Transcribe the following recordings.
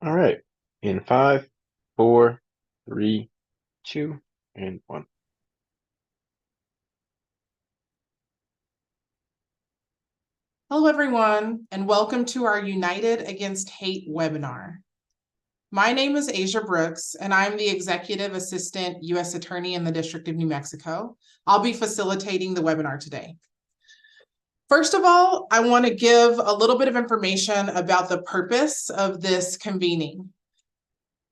All right. In five, four, three, two, and one. Hello, everyone, and welcome to our United Against Hate webinar. My name is Asia Brooks, and I'm the Executive Assistant U.S. Attorney in the District of New Mexico. I'll be facilitating the webinar today. First of all, I want to give a little bit of information about the purpose of this convening.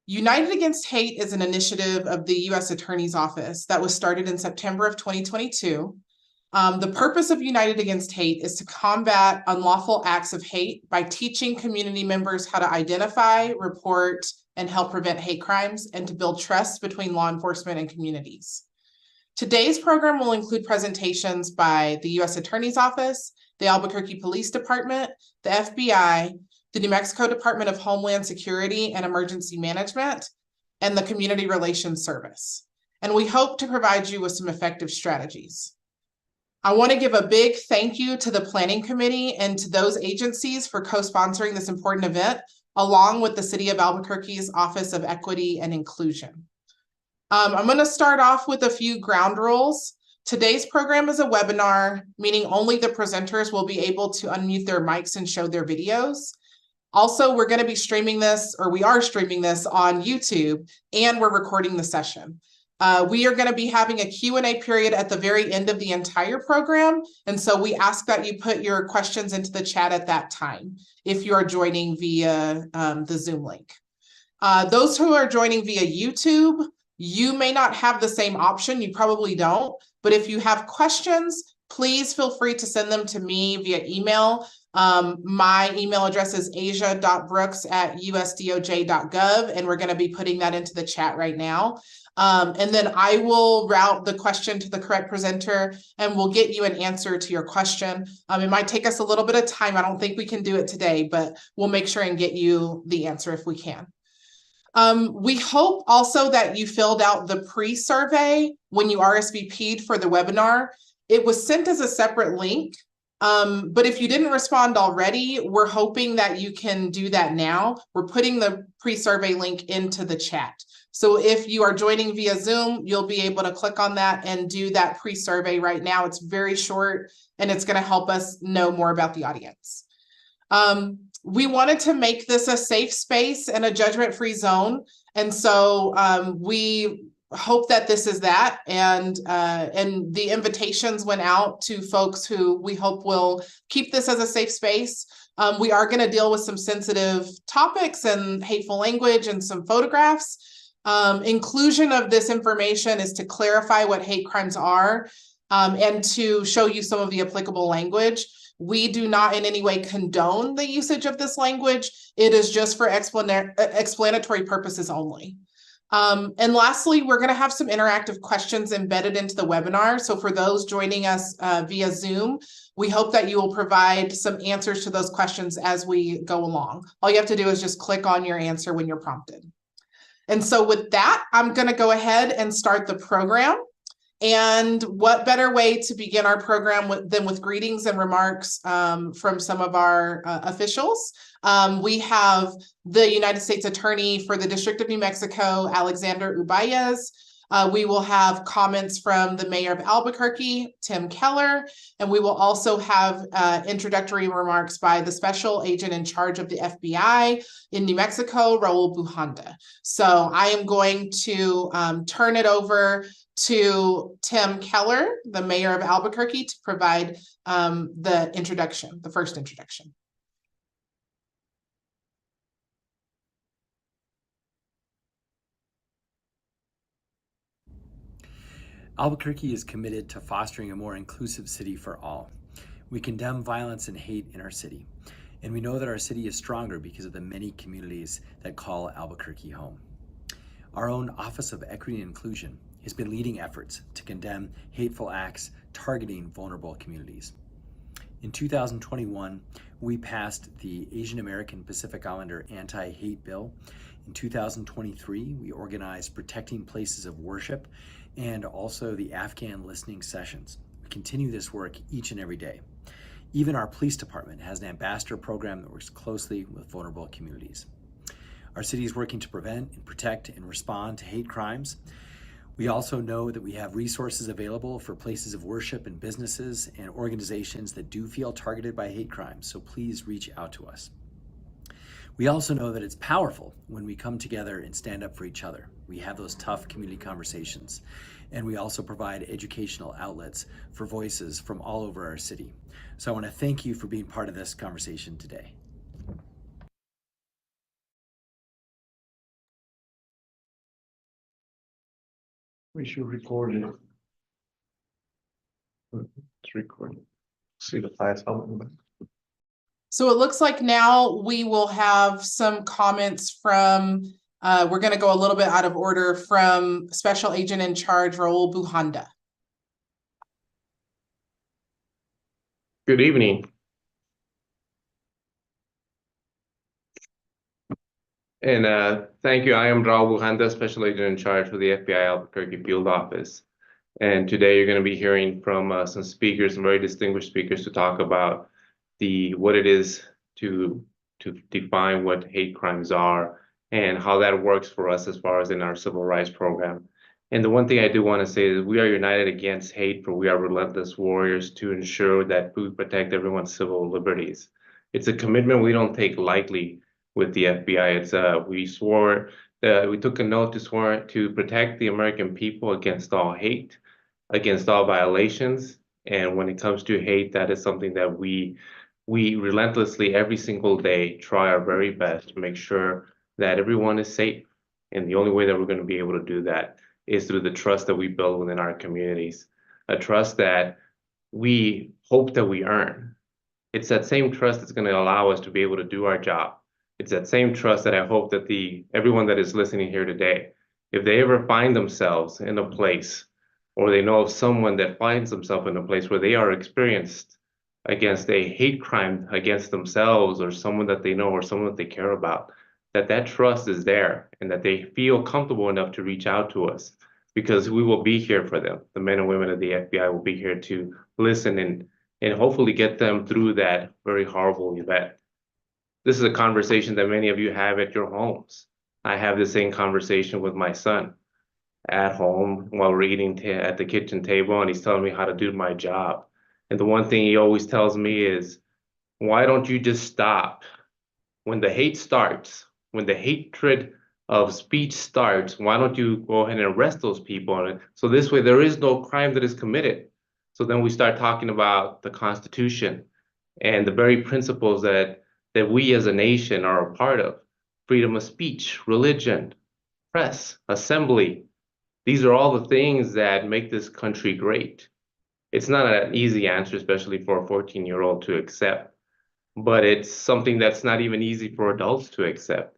United Against Hate is an initiative of the U.S. Attorney's Office that was started in September of 2022. The purpose of United Against Hate is to combat unlawful acts of hate by teaching community members how to identify, report, and help prevent hate crimes, and to build trust between law enforcement and communities. Today's program will include presentations by the U.S. Attorney's Office, the Albuquerque Police Department, the FBI, the New Mexico Department of Homeland Security and Emergency Management, and the Community Relations Service. And we hope to provide you with some effective strategies. I want to give a big thank you to the Planning Committee and to those agencies for co-sponsoring this important event, along with the City of Albuquerque's Office of Equity and Inclusion. I'm going to start off with a few ground rules. Today's program is a webinar, meaning only the presenters will be able to unmute their mics and show their videos. Also, we're going to be streaming this, or we are streaming this on YouTube, and we're recording the session. We are going to be having a Q&A period at the very end of the entire program, and so we ask that you put your questions into the chat at that time if you are joining via the Zoom link. Those who are joining via YouTube, you may not have the same option, you probably don't, but if you have questions, please feel free to send them to me via email. My email address is asia.brooks@usdoj.gov, and we're going to be putting that into the chat right now. And then I will route the question to the correct presenter and we'll get you an answer to your question. It might take us a little bit of time. I don't think we can do it today, but we'll make sure and get you the answer if we can. We hope also that you filled out the pre-survey when you RSVP'd for the webinar. It was sent as a separate link. But if you didn't respond already, we're hoping that you can do that now. We're putting the pre-survey link into the chat. So if you are joining via Zoom, you'll be able to click on that and do that pre-survey right now. It's very short and it's going to help us know more about the audience. We wanted to make this a safe space and a judgment-free zone. And so we hope that this is that, and the invitations went out to folks who we hope will keep this as a safe space. We are going to deal with some sensitive topics and hateful language and some photographs. Inclusion of this information is to clarify what hate crimes are and to show you some of the applicable language. We do not in any way condone the usage of this language. It is just for explanatory purposes only. And lastly, we're going to have some interactive questions embedded into the webinar. So for those joining us via Zoom, we hope that you will provide some answers to those questions as we go along. All you have to do is just click on your answer when you're prompted. And so with that, I'm going to go ahead and start the program. And what better way to begin our program than with greetings and remarks from some of our officials. We have the United States Attorney for the District of New Mexico, Alexander Ubayez. We will have comments from the Mayor of Albuquerque, Tim Keller, and we will also have introductory remarks by the Special Agent in charge of the FBI in New Mexico, Raul Bujanda. So I am going to turn it over to Tim Keller, the Mayor of Albuquerque, to provide the introduction, the first introduction. Albuquerque is committed to fostering a more inclusive city for all. We condemn violence and hate in our city, and we know that our city is stronger because of the many communities that call Albuquerque home. Our own Office of Equity and Inclusion has been leading efforts to condemn hateful acts targeting vulnerable communities. In 2021, we passed the Asian American Pacific Islander Anti-Hate Bill. In 2023, we organized Protecting Places of Worship and also the Afghan Listening Sessions. We continue this work each and every day. Even our police department has an ambassador program that works closely with vulnerable communities. Our city is working to prevent and protect and respond to hate crimes. We also know that we have resources available for places of worship and businesses and organizations that do feel targeted by hate crimes, so please reach out to us. We also know that it's powerful when we come together and stand up for each other. We have those tough community conversations, and we also provide educational outlets for voices from all over our city. So I want to thank you for being part of this conversation today. We should record it. It's recording. See the files. So it looks like now we will have some comments from, we're going to go a little bit out of order, from Special Agent in Charge Raul Buhanda. Good evening. And thank you. I am Raul Buhanda, Special Agent in Charge for the FBI Albuquerque Field Office. And today you're going to be hearing from some speakers, some very distinguished speakers, to talk about what it is to define what hate crimes are and how that works for us as far as in our civil rights program. And the one thing I do want to say is we are united against hate, for we are relentless warriors to ensure that we protect everyone's civil liberties. It's a commitment we don't take lightly with the FBI. We took an oath to swear to protect the American people against all hate, against all violations. And when it comes to hate, that is something that we relentlessly every single day try our very best to make sure that everyone is safe. And the only way that we're going to be able to do that is through the trust that we build within our communities, a trust that we hope that we earn. It's that same trust that's going to allow us to be able to do our job. It's that same trust that I hope that everyone that is listening here today, if they ever find themselves in a place, or they know of someone that finds themselves in a place where they are experienced against a hate crime against themselves or someone that they know or someone that they care about, that trust is there and that they feel comfortable enough to reach out to us, because we will be here for them. The men and women of the FBI will be here to listen and hopefully get them through that very horrible event. This is a conversation that many of you have at your homes. I have the same conversation with my son at home while we're eating at the kitchen table, and he's telling me how to do my job. And the one thing he always tells me is, why don't you just stop? When the hate starts, when the hatred of speech starts, why don't you go ahead and arrest those people? So this way there is no crime that is committed. So then we start talking about the Constitution and the very principles that we as a nation are a part of. Freedom of speech, religion, press, assembly. These are all the things that make this country great. It's not an easy answer, especially for a 14-year-old to accept, but it's something that's not even easy for adults to accept.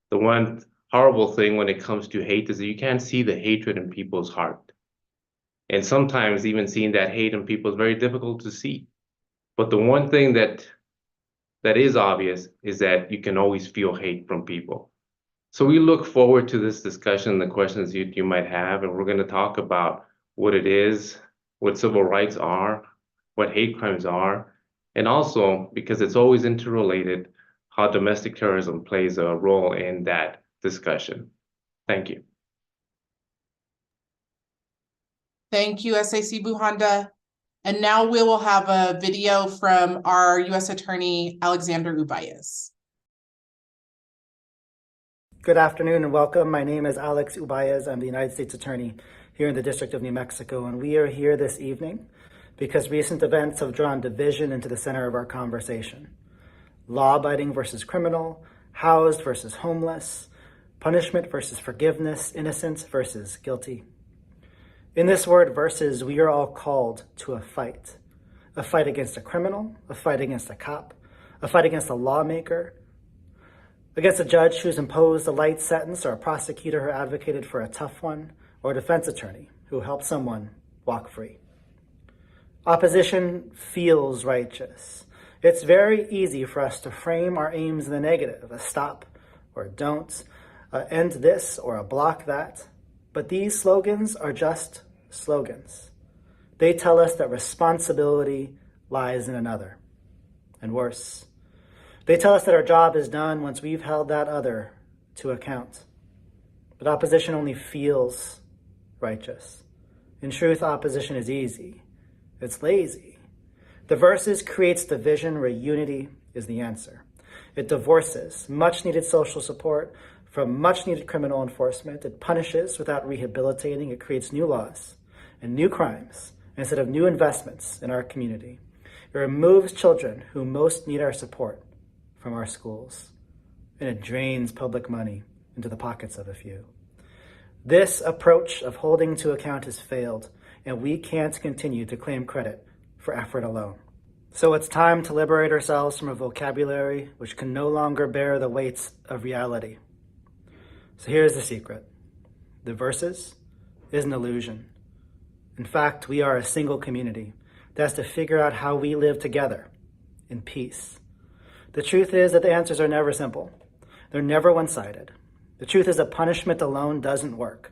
The one horrible thing when it comes to hate is that you can't see the hatred in people's heart. And sometimes even seeing that hate in people is very difficult to see. But the one thing that is obvious is that you can always feel hate from people. So we look forward to this discussion, the questions you might have, and we're going to talk about what it is, what civil rights are, what hate crimes are, and also, because it's always interrelated, how domestic terrorism plays a role in that discussion. Thank you. Thank you, SAC Buhanda. And now we will have a video from our U.S. Attorney, Alexander Ubaez. Good afternoon and welcome. My name is Alex Ubaez. I'm the United States Attorney here in the District of New Mexico, and we are here this evening because recent events have drawn division into the center of our conversation. Law-abiding versus criminal, housed versus homeless, punishment versus forgiveness, innocence versus guilty. In this word versus, we are all called to a fight against a criminal, a fight against a cop, a fight against a lawmaker, against a judge who's imposed a light sentence, or a prosecutor who advocated for a tough one, or a defense attorney who helped someone walk free. Opposition feels righteous. It's very easy for us to frame our aims in the negative, a stop or a don't, end this or a block that. But these slogans are just slogans. They tell us that responsibility lies in another. And worse, they tell us that our job is done once we've held that other to account. But opposition only feels righteous. In truth, opposition is easy. It's lazy. The verses creates division where unity is the answer. It divorces much-needed social support from much-needed criminal enforcement. It punishes without rehabilitating. It creates new laws and new crimes instead of new investments in our community. It removes children who most need our support from our schools. And it drains public money into the pockets of a few. This approach of holding to account has failed, and we can't continue to claim credit for effort alone. So it's time to liberate ourselves from a vocabulary which can no longer bear the weights of reality. So here's the secret. The verses is an illusion. In fact, we are a single community that has to figure out how we live together in peace. The truth is that the answers are never simple. They're never one-sided. The truth is that punishment alone doesn't work,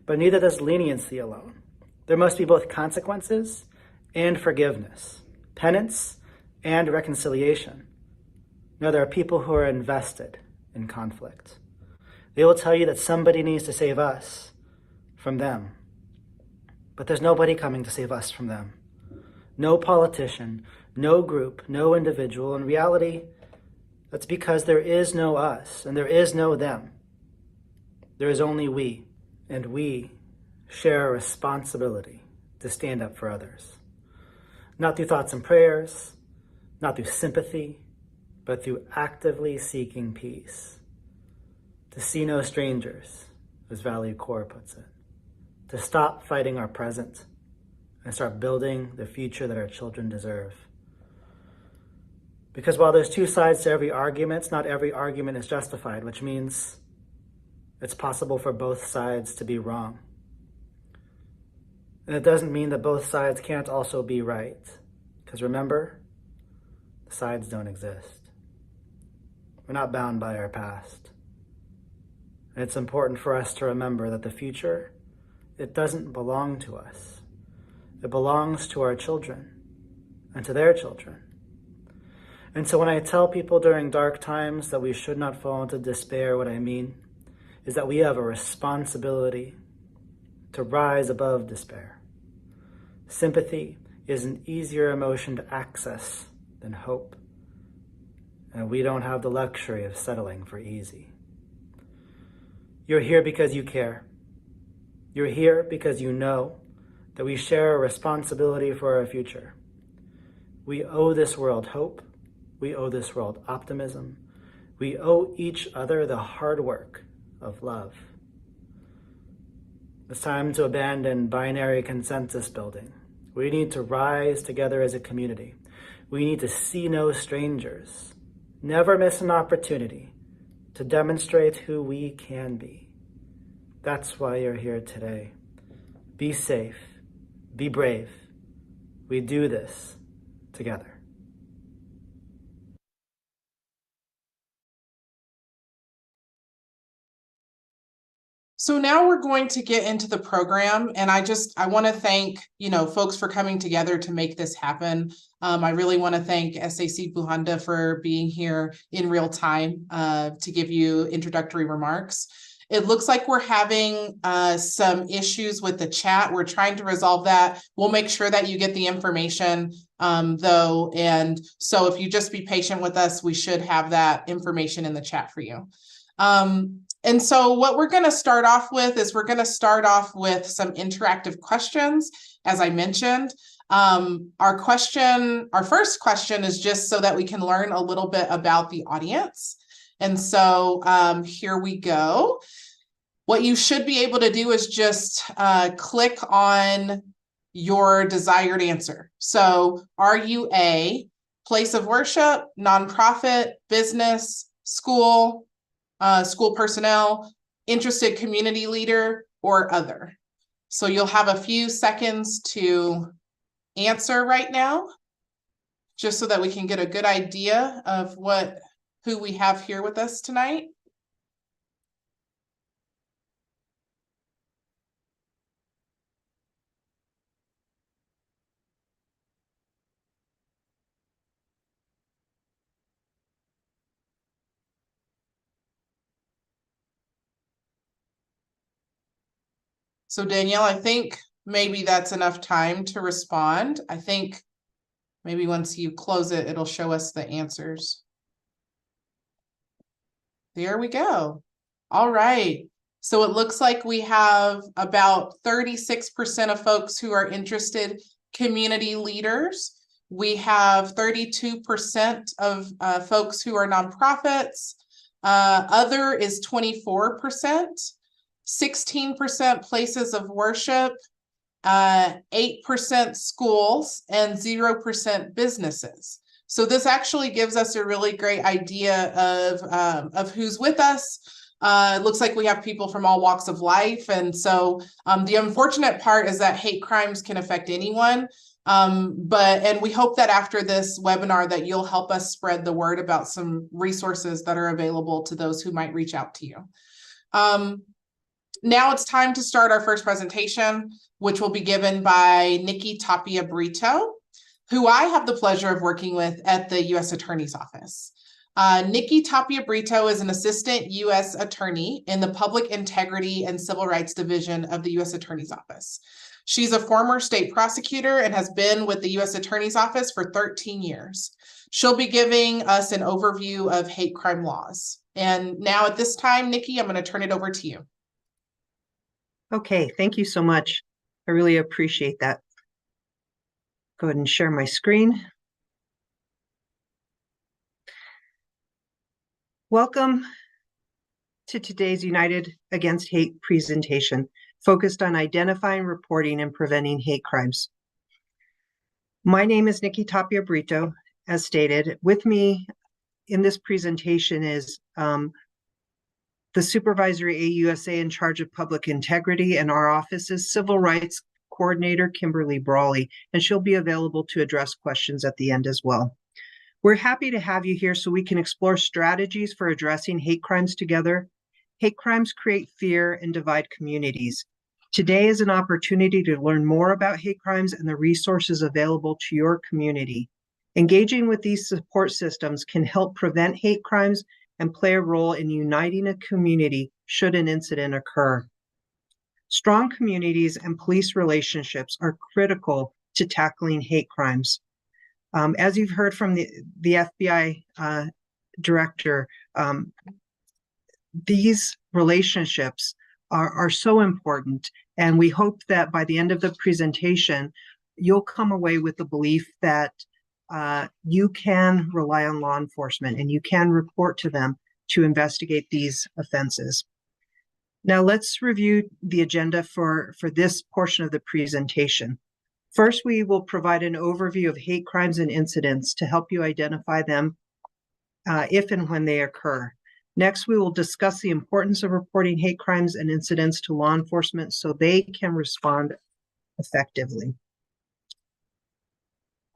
but neither does leniency alone. There must be both consequences and forgiveness, penance and reconciliation. Now, there are people who are invested in conflict. They will tell you that somebody needs to save us from them. But there's nobody coming to save us from them. No politician, no group, no individual. In reality, that's because there is no us and there is no them. There is only we, and we share a responsibility to stand up for others. Not through thoughts and prayers, not through sympathy, but through actively seeking peace. To see no strangers, as Valley Core puts it. To stop fighting our present and start building the future that our children deserve. Because while there's two sides to every argument, not every argument is justified, which means it's possible for both sides to be wrong. And it doesn't mean that both sides can't also be right. Because remember, the sides don't exist. We're not bound by our past. And it's important for us to remember that the future, it doesn't belong to us. It belongs to our children and to their children. And so when I tell people during dark times that we should not fall into despair, what I mean is that we have a responsibility to rise above despair. Sympathy is an easier emotion to access than hope. And we don't have the luxury of settling for easy. You're here because you care. You're here because you know that we share a responsibility for our future. We owe this world hope. We owe this world optimism. We owe each other the hard work of love. It's time to abandon binary consensus building. We need to rise together as a community. We need to see no strangers. Never miss an opportunity to demonstrate who we can be. That's why you're here today. Be safe. Be brave. We do this together. So now we're going to get into the program, and I want to thank, folks for coming together to make this happen. I really want to thank SAC Buhanda for being here in real time to give you introductory remarks. It looks like we're having some issues with the chat. We're trying to resolve that. We'll make sure that you get the information though. And so if you just be patient with us, we should have that information in the chat for you. And so what we're going to start off with is some interactive questions, as I mentioned. Our first question is just so that we can learn a little bit about the audience. And so here we go. What you should be able to do is just click on your desired answer. So are you a place of worship, nonprofit, business, school, school personnel, interested community leader, or other? So you'll have a few seconds to answer right now, just so that we can get a good idea of who we have here with us tonight. So Danielle, I think maybe that's enough time to respond. I think maybe once you close it, it'll show us the answers. There we go. All right. So it looks like we have about 36% of folks who are interested community leaders. We have 32% of folks who are nonprofits. Other is 24%, 16% places of worship, 8% schools, and 0% businesses. So this actually gives us a really great idea of who's with us. It looks like we have people from all walks of life. And so the unfortunate part is that hate crimes can affect anyone. And we hope that after this webinar that you'll help us spread the word about some resources that are available to those who might reach out to you. Now it's time to start our first presentation, which will be given by Nikki Tapia Brito, who I have the pleasure of working with at the U.S. Attorney's Office. Nikki Tapia Brito is an assistant U.S. attorney in the Public Integrity and Civil Rights Division of the U.S. Attorney's Office. She's a former state prosecutor and has been with the U.S. Attorney's Office for 13 years. She'll be giving us an overview of hate crime laws. And now at this time, Nikki, I'm going to turn it over to you. Okay, thank you so much. I really appreciate that. Go ahead and share my screen. Welcome to today's United Against Hate presentation, focused on identifying, reporting, and preventing hate crimes. My name is Nikki Tapia Brito, as stated. With me in this presentation is the supervisory AUSA in charge of public integrity, and our office's civil rights coordinator, Kimberly Brawley, and she'll be available to address questions at the end as well. We're happy to have you here so we can explore strategies for addressing hate crimes together. Hate crimes create fear and divide communities. Today is an opportunity to learn more about hate crimes and the resources available to your community. Engaging with these support systems can help prevent hate crimes and play a role in uniting a community should an incident occur. Strong communities and police relationships are critical to tackling hate crimes. As you've heard from the FBI director, these relationships are so important, and we hope that by the end of the presentation, you'll come away with the belief that you can rely on law enforcement and you can report to them to investigate these offenses. Now let's review the agenda for this portion of the presentation. First, we will provide an overview of hate crimes and incidents to help you identify them if and when they occur. Next, we will discuss the importance of reporting hate crimes and incidents to law enforcement so they can respond effectively.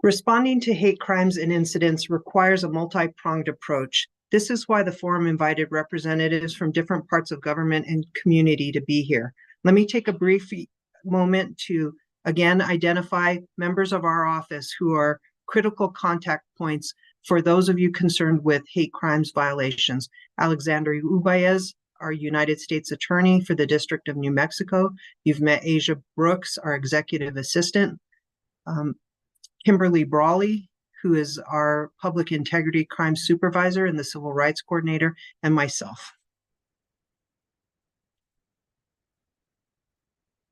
Responding to hate crimes and incidents requires a multi-pronged approach. This is why the forum invited representatives from different parts of government and community to be here. Let me take a brief moment to again identify members of our office who are critical contact points for those of you concerned with hate crimes violations. Alexandra Ubaez, our United States Attorney for the District of New Mexico. You've met Asia Brooks, our Executive Assistant. Kimberly Brawley, who is our Public Integrity Crime Supervisor and the Civil Rights Coordinator, and myself.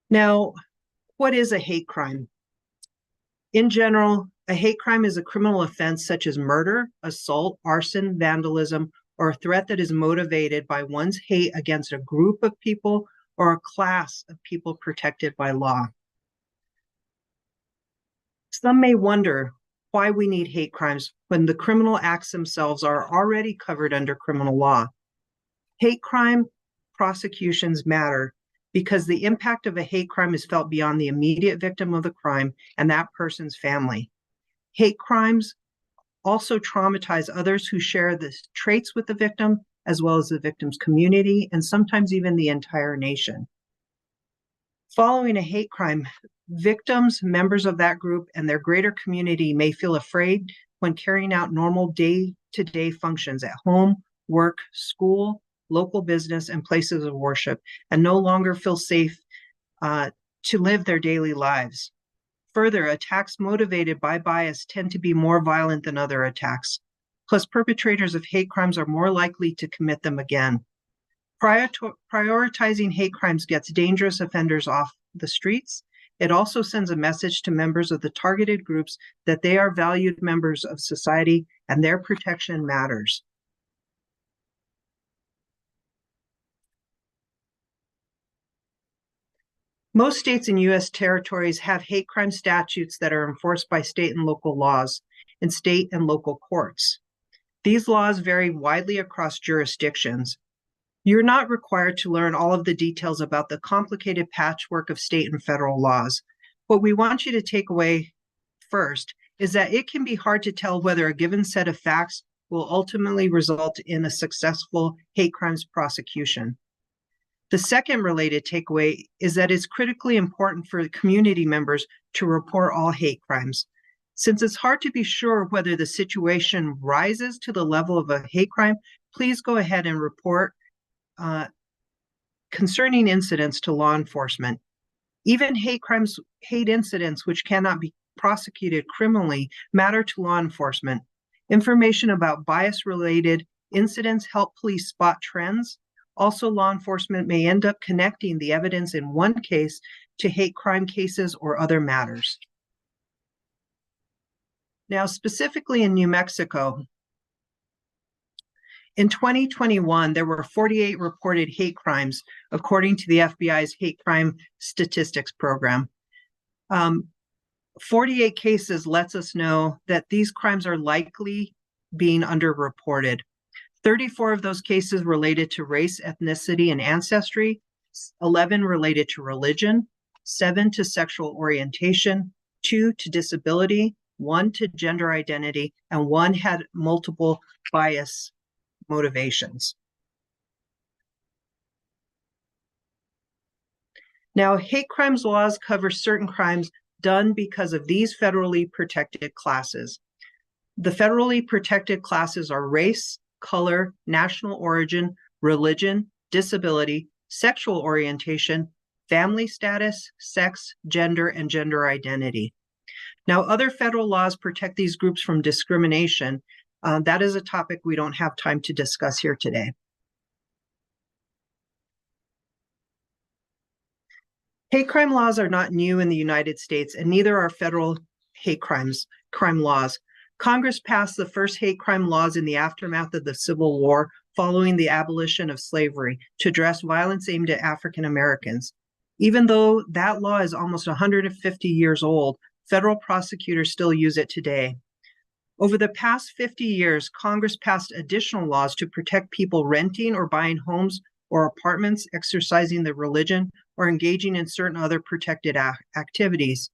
Now, what is a hate crime? In general, a hate crime is a criminal offense such as murder, assault, arson, vandalism, or a threat that is motivated by one's hate against a group of people or a class of people protected by law. Some may wonder why we need hate crimes when the criminal acts themselves are already covered under criminal law. Hate crime prosecutions matter because the impact of a hate crime is felt beyond the immediate victim of the crime and that person's family. Hate crimes also traumatize others who share the traits with the victim, as well as the victim's community, and sometimes even the entire nation. Following a hate crime, victims, members of that group, and their greater community may feel afraid when carrying out normal day-to-day functions at home, work, school, local business, and places of worship, and no longer feel safe to live their daily lives. Further, attacks motivated by bias tend to be more violent than other attacks. Plus, perpetrators of hate crimes are more likely to commit them again. Prioritizing hate crimes gets dangerous offenders off the streets. It also sends a message to members of the targeted groups that they are valued members of society and their protection matters. Most states and U.S. territories have hate crime statutes that are enforced by state and local laws and state and local courts. These laws vary widely across jurisdictions. You're not required to learn all of the details about the complicated patchwork of state and federal laws. What we want you to take away first is that it can be hard to tell whether a given set of facts will ultimately result in a successful hate crimes prosecution. The second related takeaway is that it's critically important for community members to report all hate crimes. Since it's hard to be sure whether the situation rises to the level of a hate crime, please go ahead and report concerning incidents to law enforcement. Even hate incidents which cannot be prosecuted criminally matter to law enforcement. Information about bias-related incidents help police spot trends. Also, law enforcement may end up connecting the evidence in one case to hate crime cases or other matters. Now, specifically in New Mexico, in 2021, there were 48 reported hate crimes, according to the FBI's Hate Crime Statistics Program. 48 cases lets us know that these crimes are likely being underreported. 34 of those cases related to race, ethnicity, and ancestry, 11 related to religion, 7 to sexual orientation, 2 to disability, 1 to gender identity, and 1 had multiple bias motivations. Now, hate crimes laws cover certain crimes done because of these federally protected classes. The federally protected classes are race, color, national origin, religion, disability, sexual orientation, family status, sex, gender, and gender identity. Now, other federal laws protect these groups from discrimination. That is a topic we don't have time to discuss here today. Hate crime laws are not new in the United States, and neither are federal hate crime laws. Congress passed the first hate crime laws in the aftermath of the Civil War following the abolition of slavery to address violence aimed at African Americans. Even though that law is almost 150 years old, federal prosecutors still use it today. Over the past 50 years, Congress passed additional laws to protect people renting or buying homes or apartments, exercising their religion, or engaging in certain other protected activities.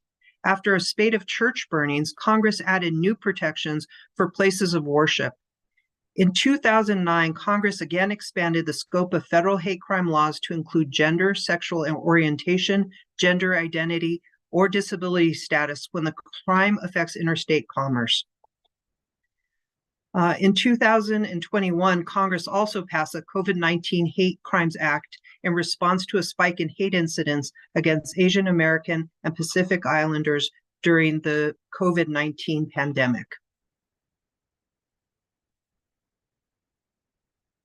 After a spate of church burnings, Congress added new protections for places of worship. In 2009, Congress again expanded the scope of federal hate crime laws to include gender, sexual orientation, gender identity, or disability status when the crime affects interstate commerce. In 2021, Congress also passed the COVID-19 Hate Crimes Act in response to a spike in hate incidents against Asian American and Pacific Islanders during the COVID-19 pandemic.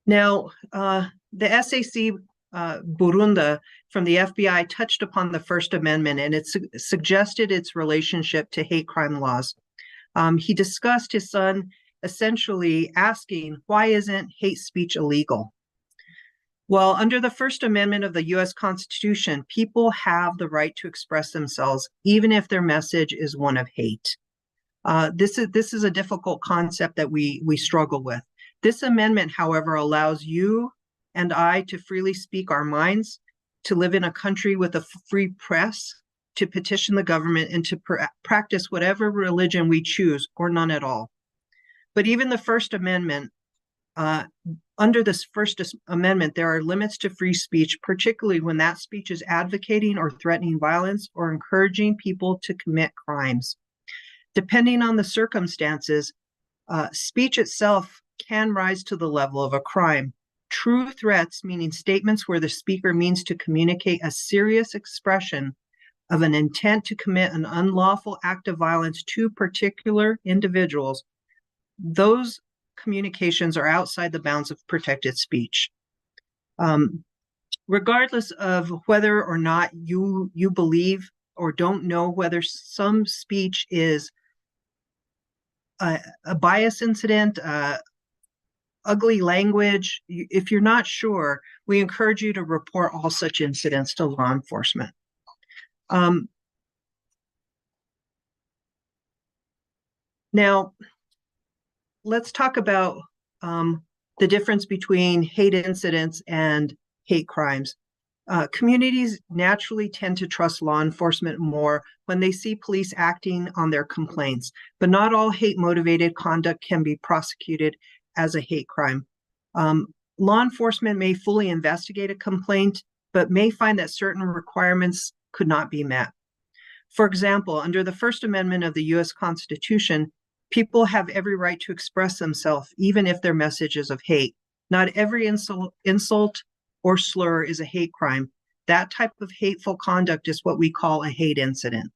Now, the SAC Burunda from the FBI touched upon the First Amendment, and it suggested its relationship to hate crime laws. He discussed his son essentially asking, why isn't hate speech illegal? Well, under the First Amendment of the U.S. Constitution, people have the right to express themselves, even if their message is one of hate. This is a difficult concept that we struggle with. This amendment, however, allows you and I to freely speak our minds, to live in a country with a free press, to petition the government, and to practice whatever religion we choose, or none at all. But even the First Amendment, under this First Amendment, there are limits to free speech, particularly when that speech is advocating or threatening violence or encouraging people to commit crimes. Depending on the circumstances, speech itself can rise to the level of a crime. True threats, meaning statements where the speaker means to communicate a serious expression of an intent to commit an unlawful act of violence to particular individuals, those communications are outside the bounds of protected speech. Regardless of whether or not you believe or don't know whether some speech is a bias incident, ugly language, if you're not sure, we encourage you to report all such incidents to law enforcement. Now, let's talk about the difference between hate incidents and hate crimes. Communities naturally tend to trust law enforcement more when they see police acting on their complaints, but not all hate-motivated conduct can be prosecuted as a hate crime. Law enforcement may fully investigate a complaint, but may find that certain requirements could not be met. For example, under the First Amendment of the U.S. Constitution, people have every right to express themselves, even if their message is of hate. Not every insult or slur is a hate crime. That type of hateful conduct is what we call a hate incident.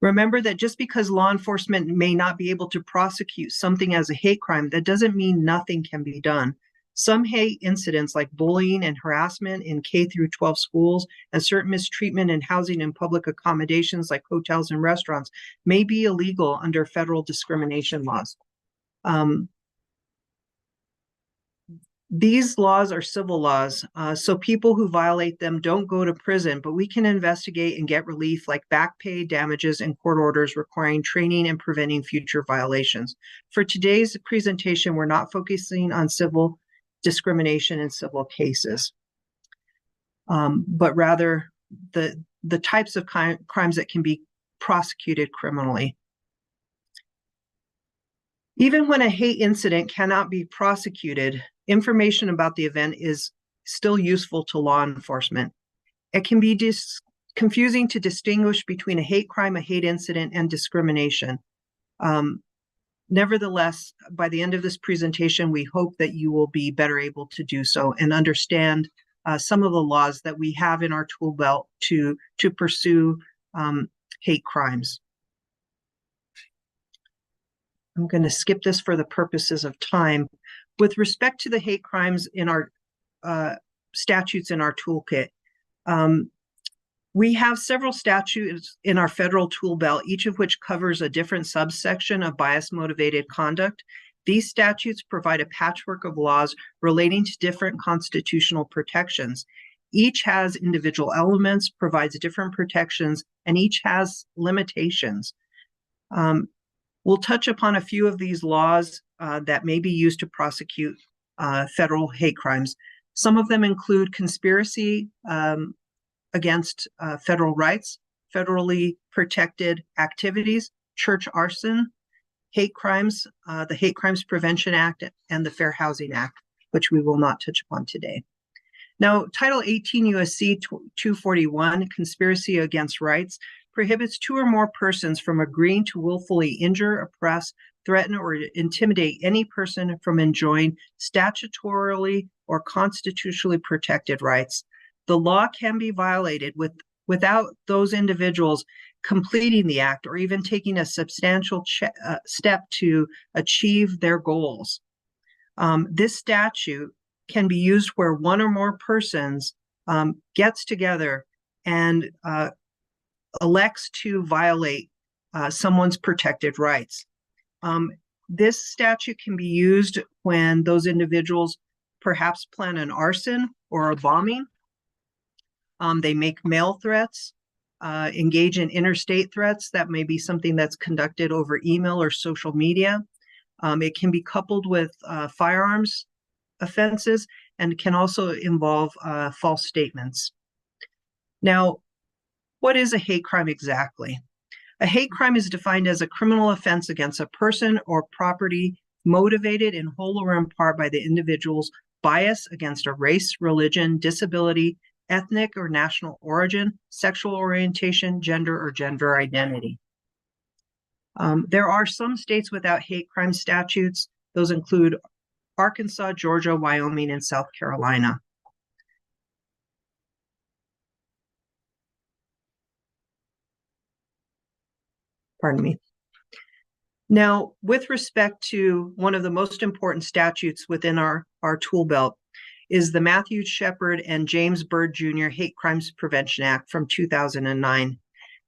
Remember that just because law enforcement may not be able to prosecute something as a hate crime, that doesn't mean nothing can be done. Some hate incidents like bullying and harassment in K through 12 schools and certain mistreatment in housing and public accommodations like hotels and restaurants may be illegal under federal discrimination laws. These laws are civil laws, so people who violate them don't go to prison, but we can investigate and get relief like back pay, damages, and court orders requiring training and preventing future violations. For today's presentation, we're not focusing on civil discrimination in civil cases, but rather the types of crimes that can be prosecuted criminally. Even when a hate incident cannot be prosecuted, information about the event is still useful to law enforcement. It can be confusing to distinguish between a hate crime, a hate incident, and discrimination. Nevertheless, by the end of this presentation, we hope that you will be better able to do so and understand some of the laws that we have in our tool belt to pursue hate crimes. I'm going to skip this for the purposes of time. With respect to the hate crimes in our statutes in our toolkit, we have several statutes in our federal tool belt, each of which covers a different subsection of bias-motivated conduct. These statutes provide a patchwork of laws relating to different constitutional protections. Each has individual elements, provides different protections, and each has limitations. We'll touch upon a few of these laws that may be used to prosecute federal hate crimes. Some of them include conspiracy against federal rights, federally protected activities, church arson, hate crimes, the Hate Crimes Prevention Act, and the Fair Housing Act, which we will not touch upon today. Now, Title 18 U.S.C. 241, Conspiracy Against Rights, prohibits two or more persons from agreeing to willfully injure, oppress, threaten, or intimidate any person from enjoying statutorily or constitutionally protected rights. The law can be violated without those individuals completing the act or even taking a substantial step to achieve their goals. This statute can be used where one or more persons gets together and elects to violate someone's protected rights. This statute can be used when those individuals perhaps plan an arson or a bombing. They make mail threats, engage in interstate threats. That may be something that's conducted over email or social media. It can be coupled with firearms offenses and can also involve false statements. Now, what is a hate crime exactly? A hate crime is defined as a criminal offense against a person or property motivated in whole or in part by the individual's bias against a race, religion, disability, ethnic or national origin, sexual orientation, gender, or gender identity. There are some states without hate crime statutes. Those include Arkansas, Georgia, Wyoming, and South Carolina. Pardon me. Now, with respect to one of the most important statutes within our tool belt is the Matthew Shepard and James Byrd Jr. Hate Crimes Prevention Act from 2009.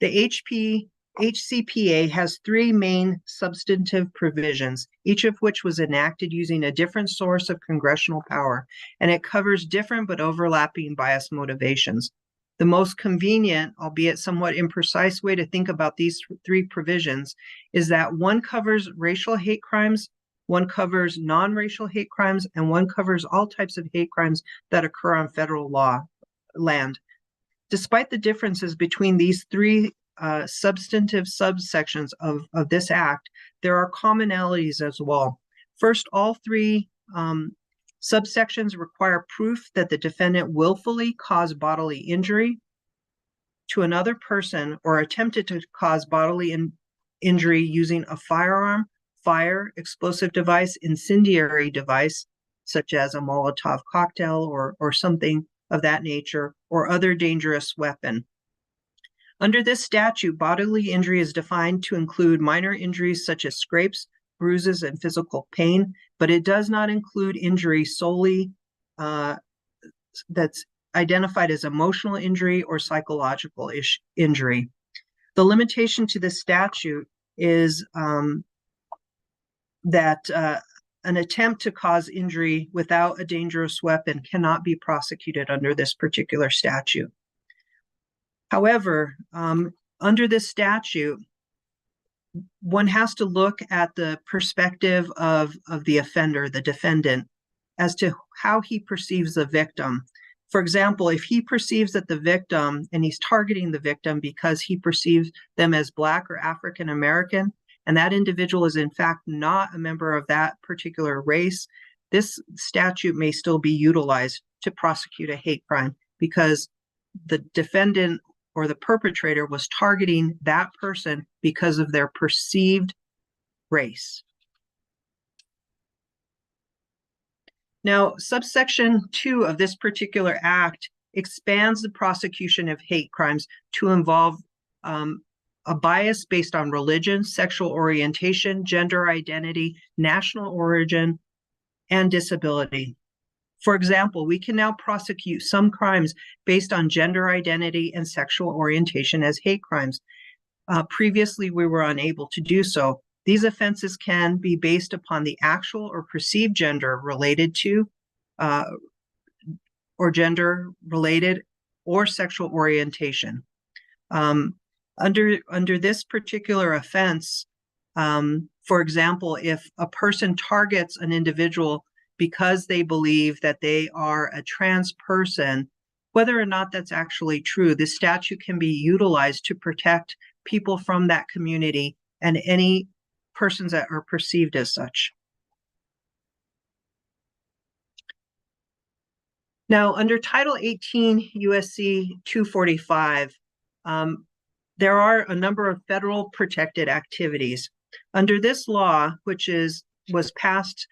The HCPA has three main substantive provisions, each of which was enacted using a different source of congressional power, and it covers different but overlapping bias motivations. The most convenient, albeit somewhat imprecise way to think about these three provisions is that one covers racial hate crimes, one covers non-racial hate crimes, and one covers all types of hate crimes that occur on federal land. Despite the differences between these three substantive subsections of this act, there are commonalities as well. First, all three subsections require proof that the defendant willfully caused bodily injury to another person or attempted to cause bodily injury using a firearm, fire, explosive device, incendiary device, such as a Molotov cocktail or something of that nature, or other dangerous weapon. Under this statute, bodily injury is defined to include minor injuries such as scrapes, bruises, and physical pain, but it does not include injury solely that's identified as emotional injury or psychological injury. The limitation to this statute is that an attempt to cause injury without a dangerous weapon cannot be prosecuted under this particular statute. However, under this statute, one has to look at the perspective of the offender, the defendant, as to how he perceives the victim. For example, if he perceives that the victim, and he's targeting the victim because he perceives them as Black or African American, and that individual is in fact not a member of that particular race, this statute may still be utilized to prosecute a hate crime because the defendant or the perpetrator was targeting that person because of their perceived race. Now, subsection 2 of this particular act expands the prosecution of hate crimes to involve a bias based on religion, sexual orientation, gender identity, national origin, and disability. For example, we can now prosecute some crimes based on gender identity and sexual orientation as hate crimes. Previously, we were unable to do so. These offenses can be based upon the actual or perceived gender related to, or gender related, or sexual orientation. Under this particular offense, for example, if a person targets an individual because they believe that they are a trans person, whether or not that's actually true, this statute can be utilized to protect people from that community and any persons that are perceived as such. Now, under Title 18 USC 245, there are a number of federal protected activities. Under this law, which was passed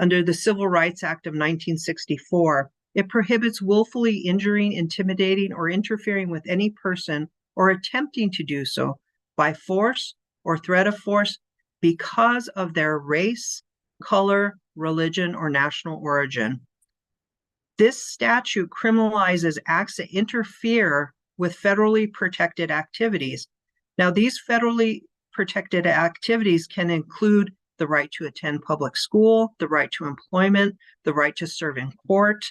under the Civil Rights Act of 1964, it prohibits willfully injuring, intimidating, or interfering with any person or attempting to do so by force or threat of force because of their race, color, religion, or national origin. This statute criminalizes acts that interfere with federally protected activities. Now, these federally protected activities can include the right to attend public school, the right to employment, the right to serve in court,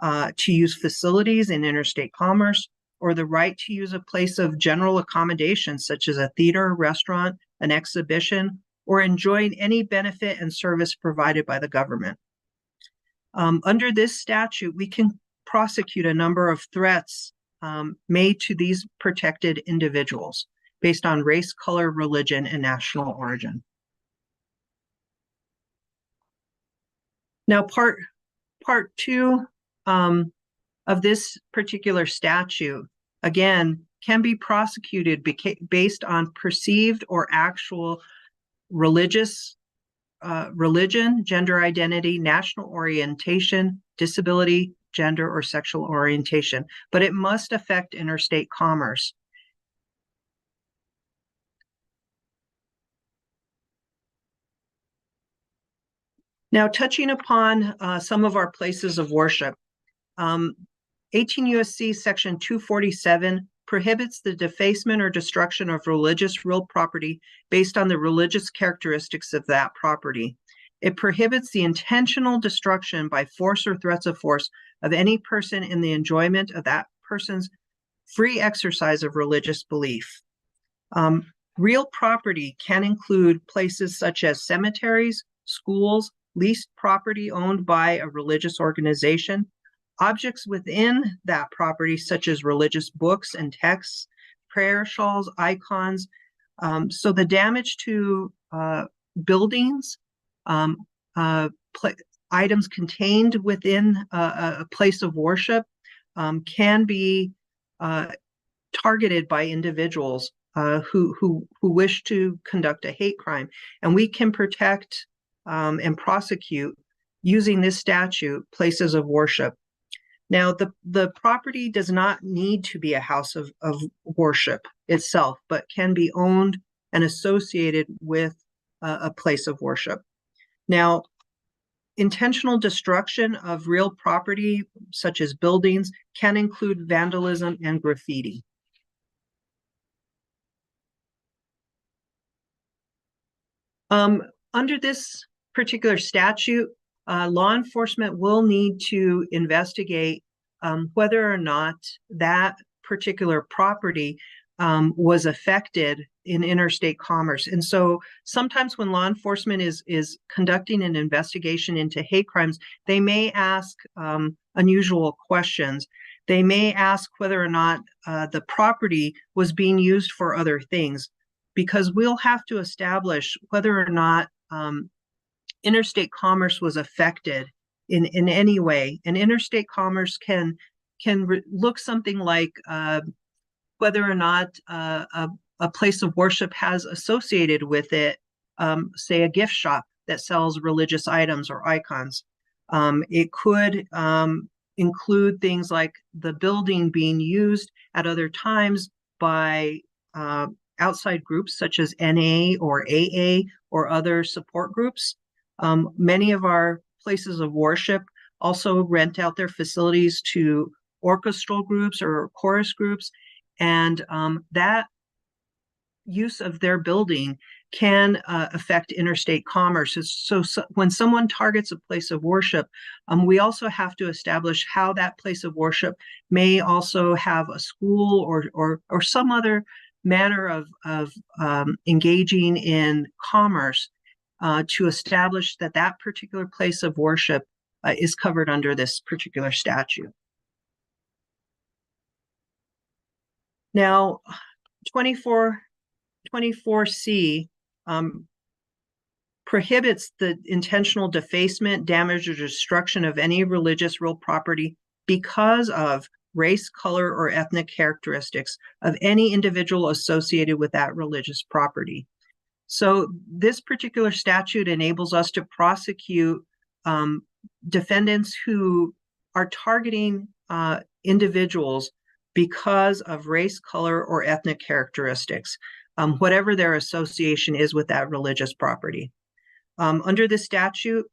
to use facilities in interstate commerce, or the right to use a place of general accommodation, such as a theater, restaurant, an exhibition, or enjoying any benefit and service provided by the government. Under this statute, we can prosecute a number of threats made to these protected individuals based on race, color, religion, and national origin. Now, part 2 of this particular statute, again, can be prosecuted based on perceived or actual religious religion, gender identity, national orientation, disability, gender, or sexual orientation, but it must affect interstate commerce. Now, touching upon some of our places of worship, 18 U.S.C. Section 247 prohibits the defacement or destruction of religious real property based on the religious characteristics of that property. It prohibits the intentional destruction by force or threats of force of any person in the enjoyment of that person's free exercise of religious belief. Real property can include places such as cemeteries, schools, leased property owned by a religious organization, objects within that property such as religious books and texts, prayer shawls, icons. So the damage to buildings, items contained within a place of worship can be targeted by individuals who wish to conduct a hate crime. And we can protect and prosecute using this statute places of worship. Now, the property does not need to be a house of worship itself, but can be owned and associated with a place of worship. Now, intentional destruction of real property, such as buildings, can include vandalism and graffiti. Under this particular statute, law enforcement will need to investigate whether or not that particular property was affected in interstate commerce. And so sometimes when law enforcement is conducting an investigation into hate crimes, they may ask unusual questions. They may ask whether or not the property was being used for other things, because we'll have to establish whether or not interstate commerce was affected in any way. And interstate commerce can look something like whether or not a place of worship has associated with it, say, a gift shop that sells religious items or icons. It could include things like the building being used at other times by outside groups such as NA or AA or other support groups. Many of our places of worship also rent out their facilities to orchestral groups or chorus groups, and that use of their building can affect interstate commerce. So when someone targets a place of worship, we also have to establish how that place of worship may also have a school or some other manner of engaging in commerce to establish that that particular place of worship is covered under this particular statute. Now, 24C prohibits the intentional defacement, damage, or destruction of any religious real property because of race, color, or ethnic characteristics of any individual associated with that religious property. So this particular statute enables us to prosecute defendants who are targeting individuals because of race, color, or ethnic characteristics, whatever their association is with that religious property. Under this statute,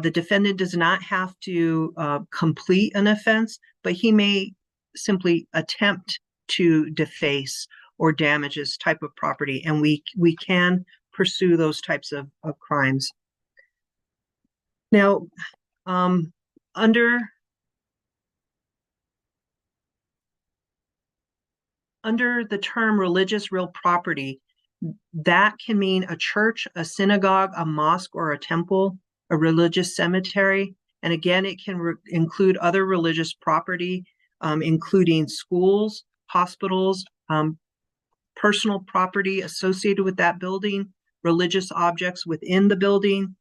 the defendant does not have to complete an offense, but he may simply attempt to deface or damage this type of property, and we can pursue those types of crimes. Now, under the term religious real property, that can mean a church, a synagogue, a mosque, or a temple, a religious cemetery. And again, it can include other religious property, including schools, hospitals, personal property associated with that building, religious objects within the building,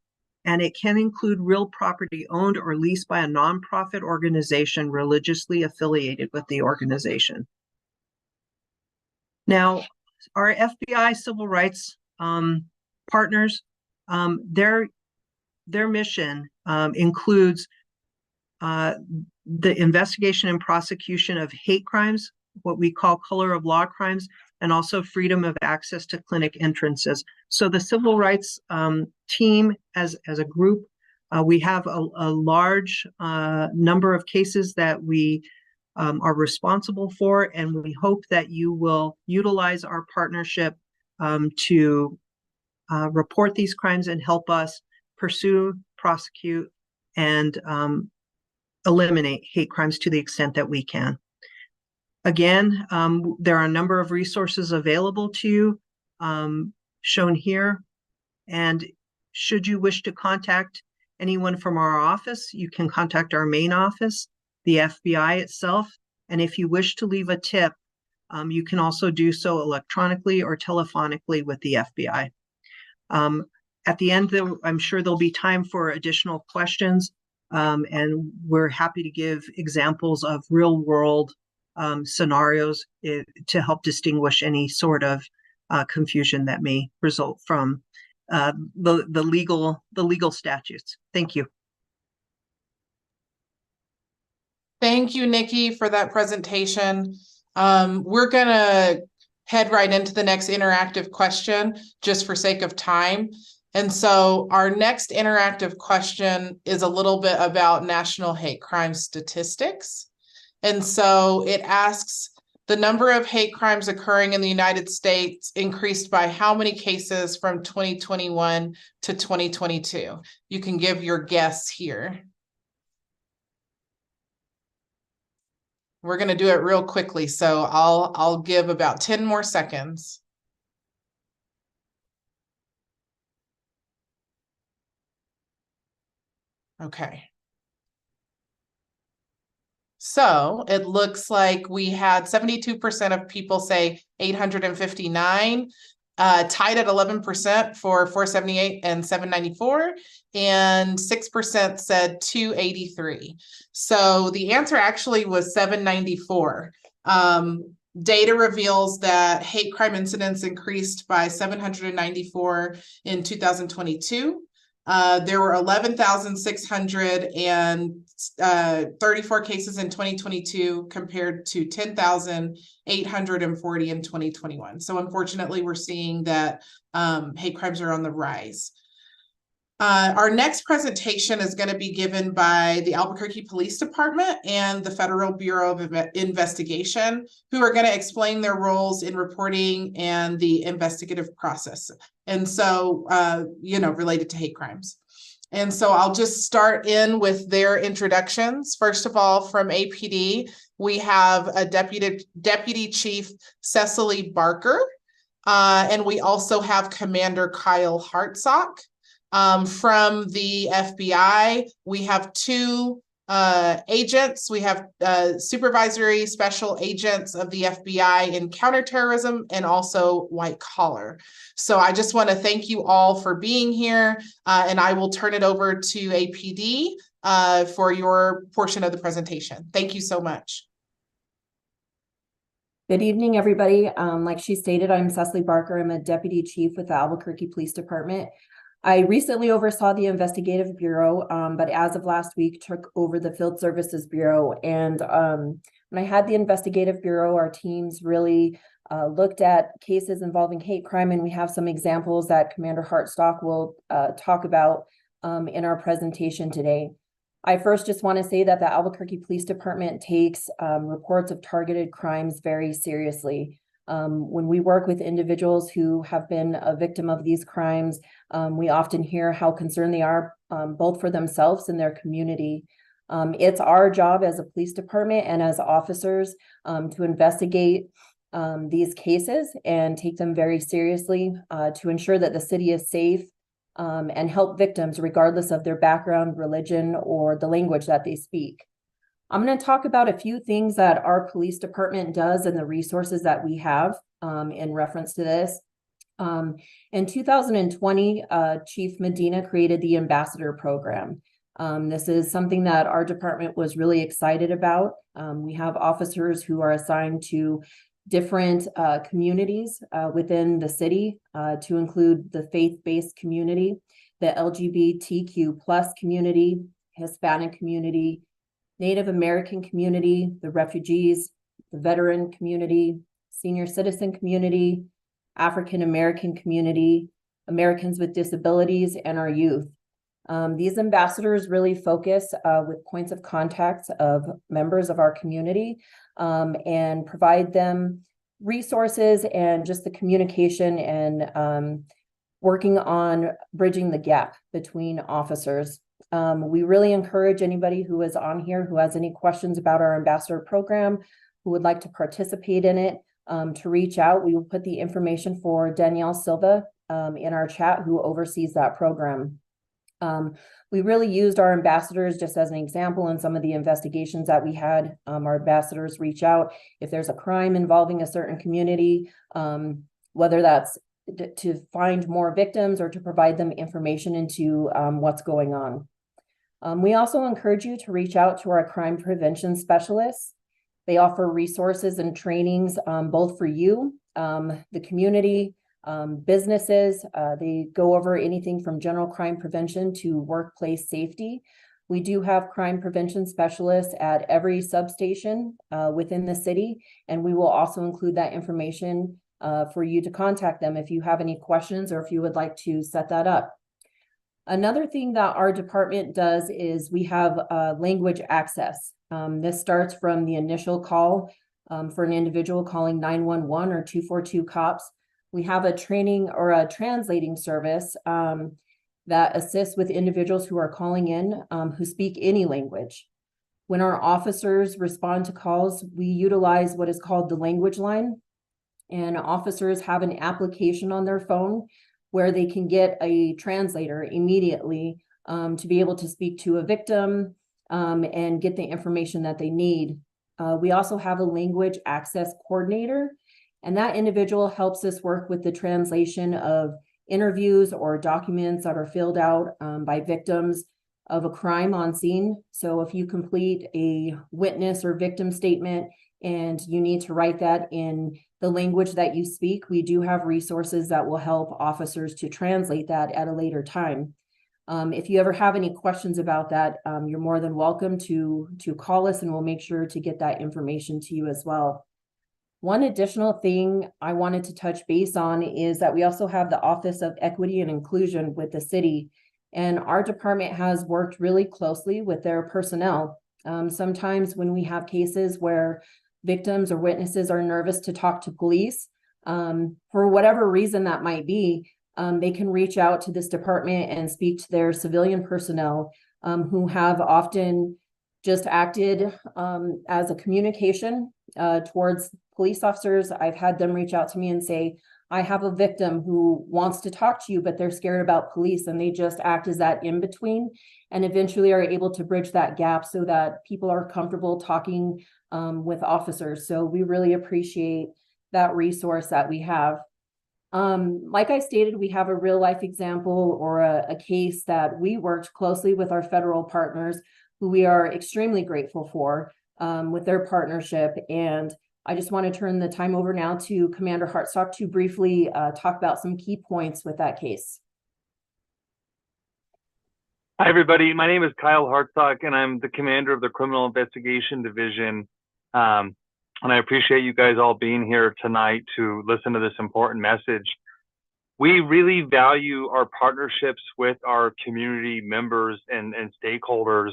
and it can include real property owned or leased by a nonprofit organization religiously affiliated with the organization. Now, our FBI civil rights partners, they're their mission includes the investigation and prosecution of hate crimes, what we call color of law crimes, and also freedom of access to clinic entrances. So the civil rights team as a group, we have a large number of cases that we are responsible for, and we hope that you will utilize our partnership to report these crimes and help us pursue, prosecute, and eliminate hate crimes to the extent that we can. Again, there are a number of resources available to you, shown here. And should you wish to contact anyone from our office, you can contact our main office, the FBI itself. And if you wish to leave a tip, you can also do so electronically or telephonically with the FBI. At the end, I'm sure there'll be time for additional questions. And we're happy to give examples of real world scenarios to help distinguish any sort of confusion that may result from the legal statutes. Thank you. Thank you, Nikki, for that presentation. We're gonna head right into the next interactive question just for sake of time. And so our next interactive question is a little bit about national hate crime statistics. And so it asks, the number of hate crimes occurring in the United States increased by how many cases from 2021 to 2022? You can give your guess here. We're going to do it real quickly, so I'll give about 10 more seconds. Okay. So it looks like we had 72% of people say 859, tied at 11% for 478 and 794, and 6% said 283. So the answer actually was 794. Data reveals that hate crime incidents increased by 794 in 2022. There were 11,634 cases in 2022 compared to 10,840 in 2021. So unfortunately, we're seeing that hate crimes are on the rise. Our next presentation is going to be given by the Albuquerque Police Department and the Federal Bureau of Investigation, who are going to explain their roles in reporting and the investigative process. And so, related to hate crimes. And so I'll just start in with their introductions. First of all, from APD, we have a Deputy Chief Cecily Barker, and we also have Commander Kyle Hartsock. From the FBI, we have two agents. We have supervisory special agents of the FBI in counterterrorism and also white collar. So I just want to thank you all for being here, and I will turn it over to APD for your portion of the presentation. Thank you so much. Good evening, everybody. Like she stated, I'm Cecily Barker. I'm a Deputy Chief with the Albuquerque Police Department. I recently oversaw the Investigative Bureau, but as of last week, took over the Field Services Bureau. And when I had the Investigative Bureau, our teams really looked at cases involving hate crime, and we have some examples that Commander Hartsock will talk about in our presentation today. I first just want to say that the Albuquerque Police Department takes reports of targeted crimes very seriously. When we work with individuals who have been a victim of these crimes, we often hear how concerned they are both for themselves and their community. It's our job as a police department and as officers to investigate these cases and take them very seriously to ensure that the city is safe and help victims regardless of their background, religion, or the language that they speak. I'm going to talk about a few things that our police department does and the resources that we have in reference to this. In 2020, Chief Medina created the Ambassador Program. This is something that our department was really excited about. We have officers who are assigned to different communities within the city to include the faith-based community, the LGBTQ plus community, Hispanic community, Native American community, the refugees, the veteran community, senior citizen community, African American community, Americans with disabilities, and our youth. These ambassadors really focus with points of contact of members of our community and provide them resources and just the communication and working on bridging the gap between officers. We really encourage anybody who is on here who has any questions about our ambassador program, who would like to participate in it, to reach out. We will put the information for Danielle Silva in our chat, who oversees that program. We really used our ambassadors just as an example in some of the investigations that we had. Our ambassadors reach out if there's a crime involving a certain community, whether that's to find more victims or to provide them information into what's going on. We also encourage you to reach out to our crime prevention specialists. They offer resources and trainings both for you, the community, businesses. They go over anything from general crime prevention to workplace safety. We do have crime prevention specialists at every substation within the city, and we will also include that information for you to contact them if you have any questions or if you would like to set that up. Another thing that our department does is we have language access. This starts from the initial call for an individual calling 911 or 242 cops. We have a training or a translating service that assists with individuals who are calling in who speak any language. When our officers respond to calls, we utilize what is called the language line, and officers have an application on their phone where they can get a translator immediately to be able to speak to a victim and get the information that they need. We also have a language access coordinator, and that individual helps us work with the translation of interviews or documents that are filled out by victims of a crime on scene. So if you complete a witness or victim statement and you need to write that in the language that you speak, we do have resources that will help officers to translate that at a later time. If you ever have any questions about that, you're more than welcome to call us, and we'll make sure to get that information to you as well. One additional thing I wanted to touch base on is that we also have the Office of Equity and Inclusion with the city, and our department has worked really closely with their personnel. Sometimes when we have cases where victims or witnesses are nervous to talk to police, for whatever reason that might be, they can reach out to this department and speak to their civilian personnel who have often just acted as a communication towards police officers. I've had them reach out to me and say, I have a victim who wants to talk to you, but they're scared about police, and they just act as that in between and eventually are able to bridge that gap so that people are comfortable talking with officers. So we really appreciate that resource that we have. Like I stated, we have a real life example or a case that we worked closely with our federal partners, who we are extremely grateful for with their partnership. And I just want to turn the time over now to Commander Hartsock to briefly talk about some key points with that case. Hi, everybody. My name is Kyle Hartsock, and I'm the commander of the Criminal Investigation Division. And I appreciate you guys all being here tonight to listen to this important message. We really value our partnerships with our community members and stakeholders,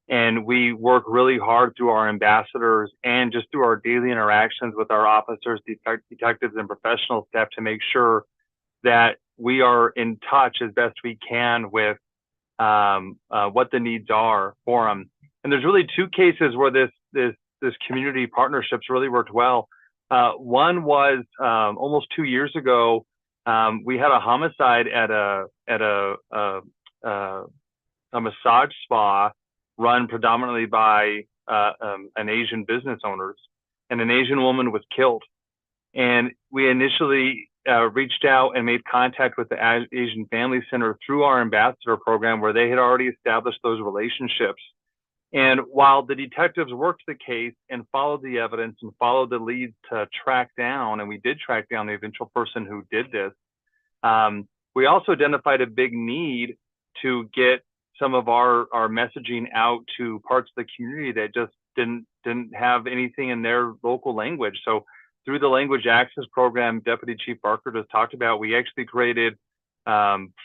and we work really hard through our ambassadors and just through our daily interactions with our officers, detectives, and professional staff to make sure that we are in touch as best we can with what the needs are for them. And there's really two cases where this community partnerships really worked well. One was almost 2 years ago. We had a homicide at a massage spa run predominantly by an Asian business owners, and an Asian woman was killed. And we initially reached out and made contact with the Asian Family Center through our ambassador program, where they had already established those relationships. And while the detectives worked the case and followed the evidence and followed the leads to track down, and we did track down the eventual person who did this, we also identified a big need to get some of our messaging out to parts of the community that just didn't have anything in their local language. So through the language access program Deputy Chief Barker just talked about, we actually created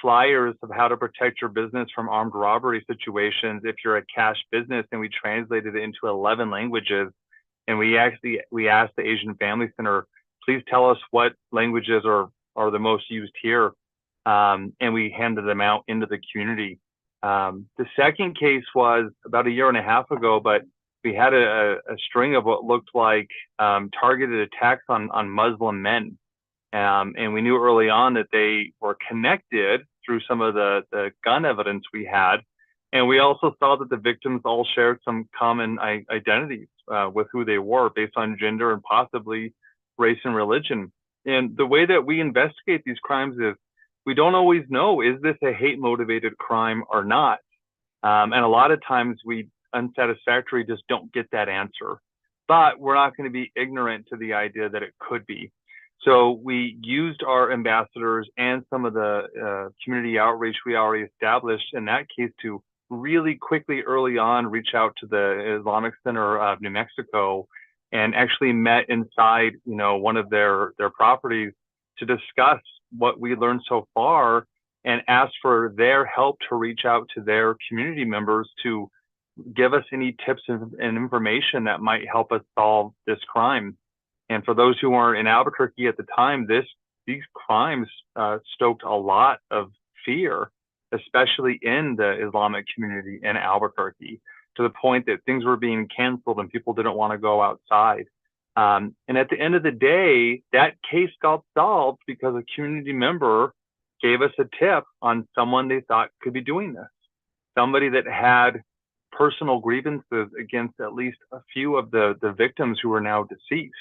flyers of how to protect your business from armed robbery situations if you're a cash business, and we translated it into 11 languages. And we asked the Asian Family Center, please tell us what languages are the most used here. And we handed them out into the community. The second case was about a year and a half ago, but we had a string of what looked like targeted attacks on Muslim men. And we knew early on that they were connected through some of the gun evidence we had. And we also saw that the victims all shared some common identities with who they were based on gender and possibly race and religion. And the way that we investigate these crimes is we don't always know, is this a hate motivated crime or not? And a lot of times we unsatisfactory just don't get that answer, but we're not going to be ignorant to the idea that it could be. So we used our ambassadors and some of the community outreach we already established in that case to really quickly early on reach out to the Islamic Center of New Mexico and actually met inside, one of their properties to discuss what we learned so far and asked for their help to reach out to their community members to give us any tips and information that might help us solve this crime. And for those who weren't in Albuquerque at the time, these crimes stoked a lot of fear, especially in the Islamic community in Albuquerque, to the point that things were being canceled and people didn't want to go outside. And at the end of the day, that case got solved because a community member gave us a tip on someone they thought could be doing this. Somebody that had personal grievances against at least a few of the victims who are now deceased.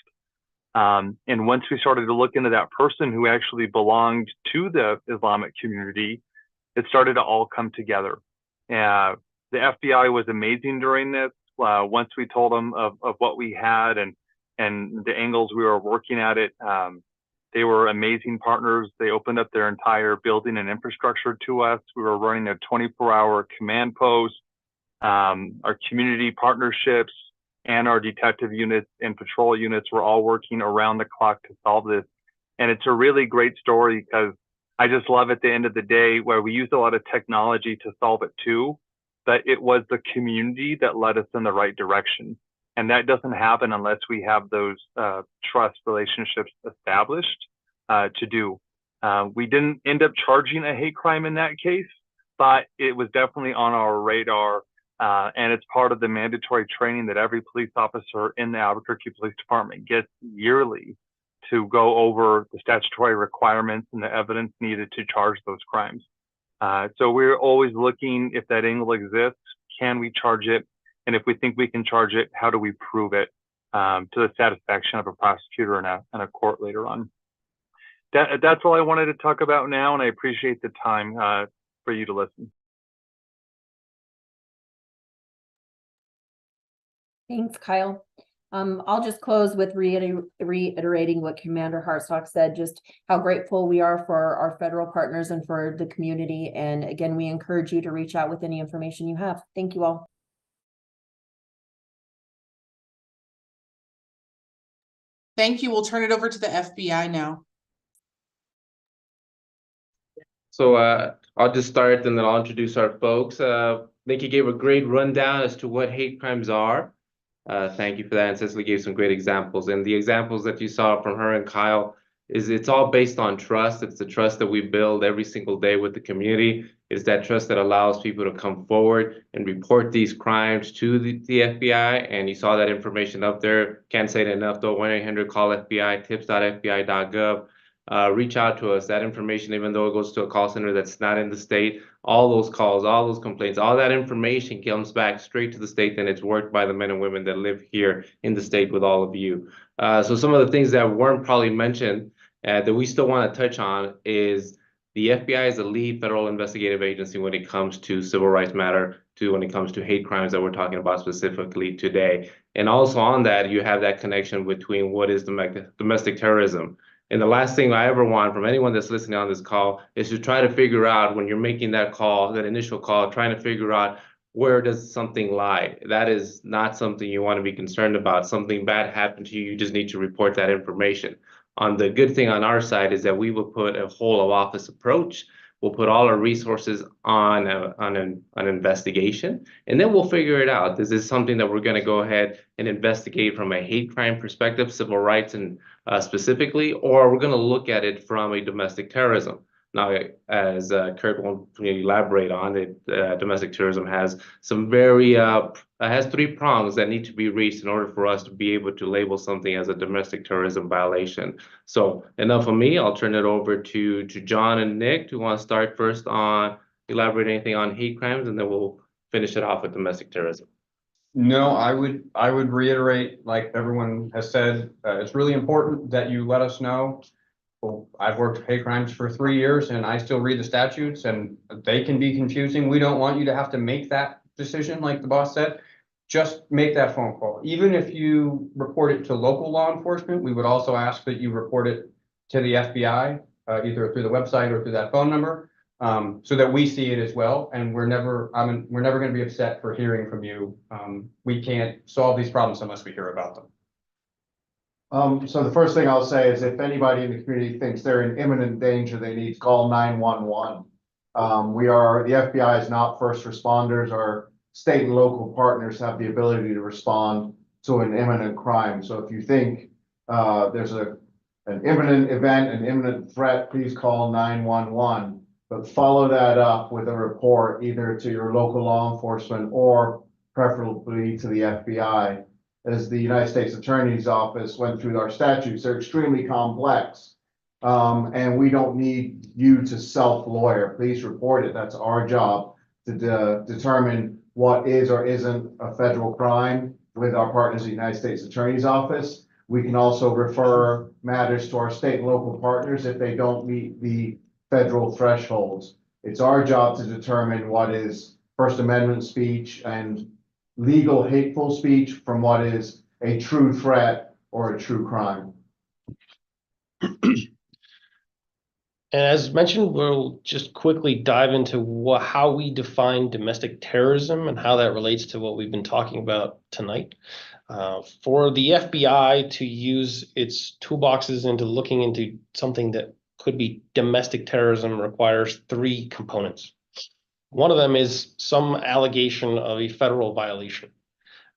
And once we started to look into that person who actually belonged to the Islamic community, it started to all come together. The FBI was amazing during this. Once we told them of what we had and the angles we were working at it, they were amazing partners. They opened up their entire building and infrastructure to us. We were running a 24-hour command post. Our community partnerships and our detective units and patrol units were all working around the clock to solve this. And it's a really great story because I just love at the end of the day where we used a lot of technology to solve it too, but it was the community that led us in the right direction. And that doesn't happen unless we have those trust relationships established to do. We didn't end up charging a hate crime in that case, but it was definitely on our radar. And it's part of the mandatory training that every police officer in the Albuquerque Police Department gets yearly to go over the statutory requirements and the evidence needed to charge those crimes. So we're always looking if that angle exists, can we charge it? And if we think we can charge it, how do we prove it to the satisfaction of a prosecutor and a court later on? That's all I wanted to talk about now, and I appreciate the time for you to listen. Thanks, Kyle. I'll just close with reiterating what Commander Hartsock said, just how grateful we are for our federal partners and for the community. And again, we encourage you to reach out with any information you have. Thank you all. Thank you. We'll turn it over to the FBI now. So I'll just start and then I'll introduce our folks. Nikki gave a great rundown as to what hate crimes are. Thank you for that. And Cecily gave some great examples. And the examples that you saw from her and Kyle is it's all based on trust. It's the trust that we build every single day with the community. It's that trust that allows people to come forward and report these crimes to the FBI. And you saw that information up there. Can't say it enough though. 1-800-CALL-FBI, tips.fbi.gov. Reach out to us. That information, even though it goes to a call center that's not in the state, all those calls, all those complaints, all that information comes back straight to the state, and it's worked by the men and women that live here in the state with all of you. So some of the things that weren't probably mentioned that we still want to touch on is The FBI is the lead federal investigative agency when it comes to civil rights matter, when it comes to hate crimes that we're talking about specifically today. And also on that, you have that connection between what is domestic terrorism. And the last thing I ever want from anyone that's listening on this call is to try to figure out, when you're making that call, that initial call, trying to figure out where does something lie. That is not something you want to be concerned about. Something bad happened to you, you just need to report that information. On the good thing on our side is that we will put a whole of office approach. We'll put all our resources on an investigation, and then we'll figure it out. This is something that we're going to go ahead and investigate from a hate crime perspective, civil rights and specifically, or we're going to look at it from a domestic terrorism. Now, as Kurt will elaborate on it, domestic terrorism has some has 3 prongs that need to be reached in order for us to be able to label something as a domestic terrorism violation. So enough of me. I'll turn it over to John and Nick. Do you want to start first on elaborate anything on hate crimes, and then we'll finish it off with domestic terrorism? No, I would reiterate, like everyone has said, it's really important that you let us know. Well, I've worked hate crimes for 3 years and I still read the statutes and they can be confusing. We don't want you to have to make that decision, like the boss said. Just make that phone call. Even if you report it to local law enforcement, we would also ask that you report it to the FBI, either through the website or through that phone number, so that we see it as well. And we're never going to be upset for hearing from you. We can't solve these problems unless we hear about them. So the first thing I'll say is if anybody in the community thinks they're in imminent danger, they need to call 911. The FBI is not first responders. Our state and local partners have the ability to respond to an imminent crime. So if you think there's an imminent event, an imminent threat, please call 911. But follow that up with a report either to your local law enforcement or preferably to the FBI. As the United States Attorney's Office went through our statutes, they're extremely complex. And we don't need you to self-lawyer. Please report it. That's our job to determine what is or isn't a federal crime with our partners at the United States Attorney's Office. We can also refer matters to our state and local partners if they don't meet the federal thresholds. It's our job to determine what is First Amendment speech and legal hateful speech from what is a true threat or a true crime. And as mentioned, we'll just quickly dive into how we define domestic terrorism and how that relates to what we've been talking about tonight. For the FBI to use its toolboxes into looking into something that could be domestic terrorism requires 3 components. One of them is some allegation of a federal violation.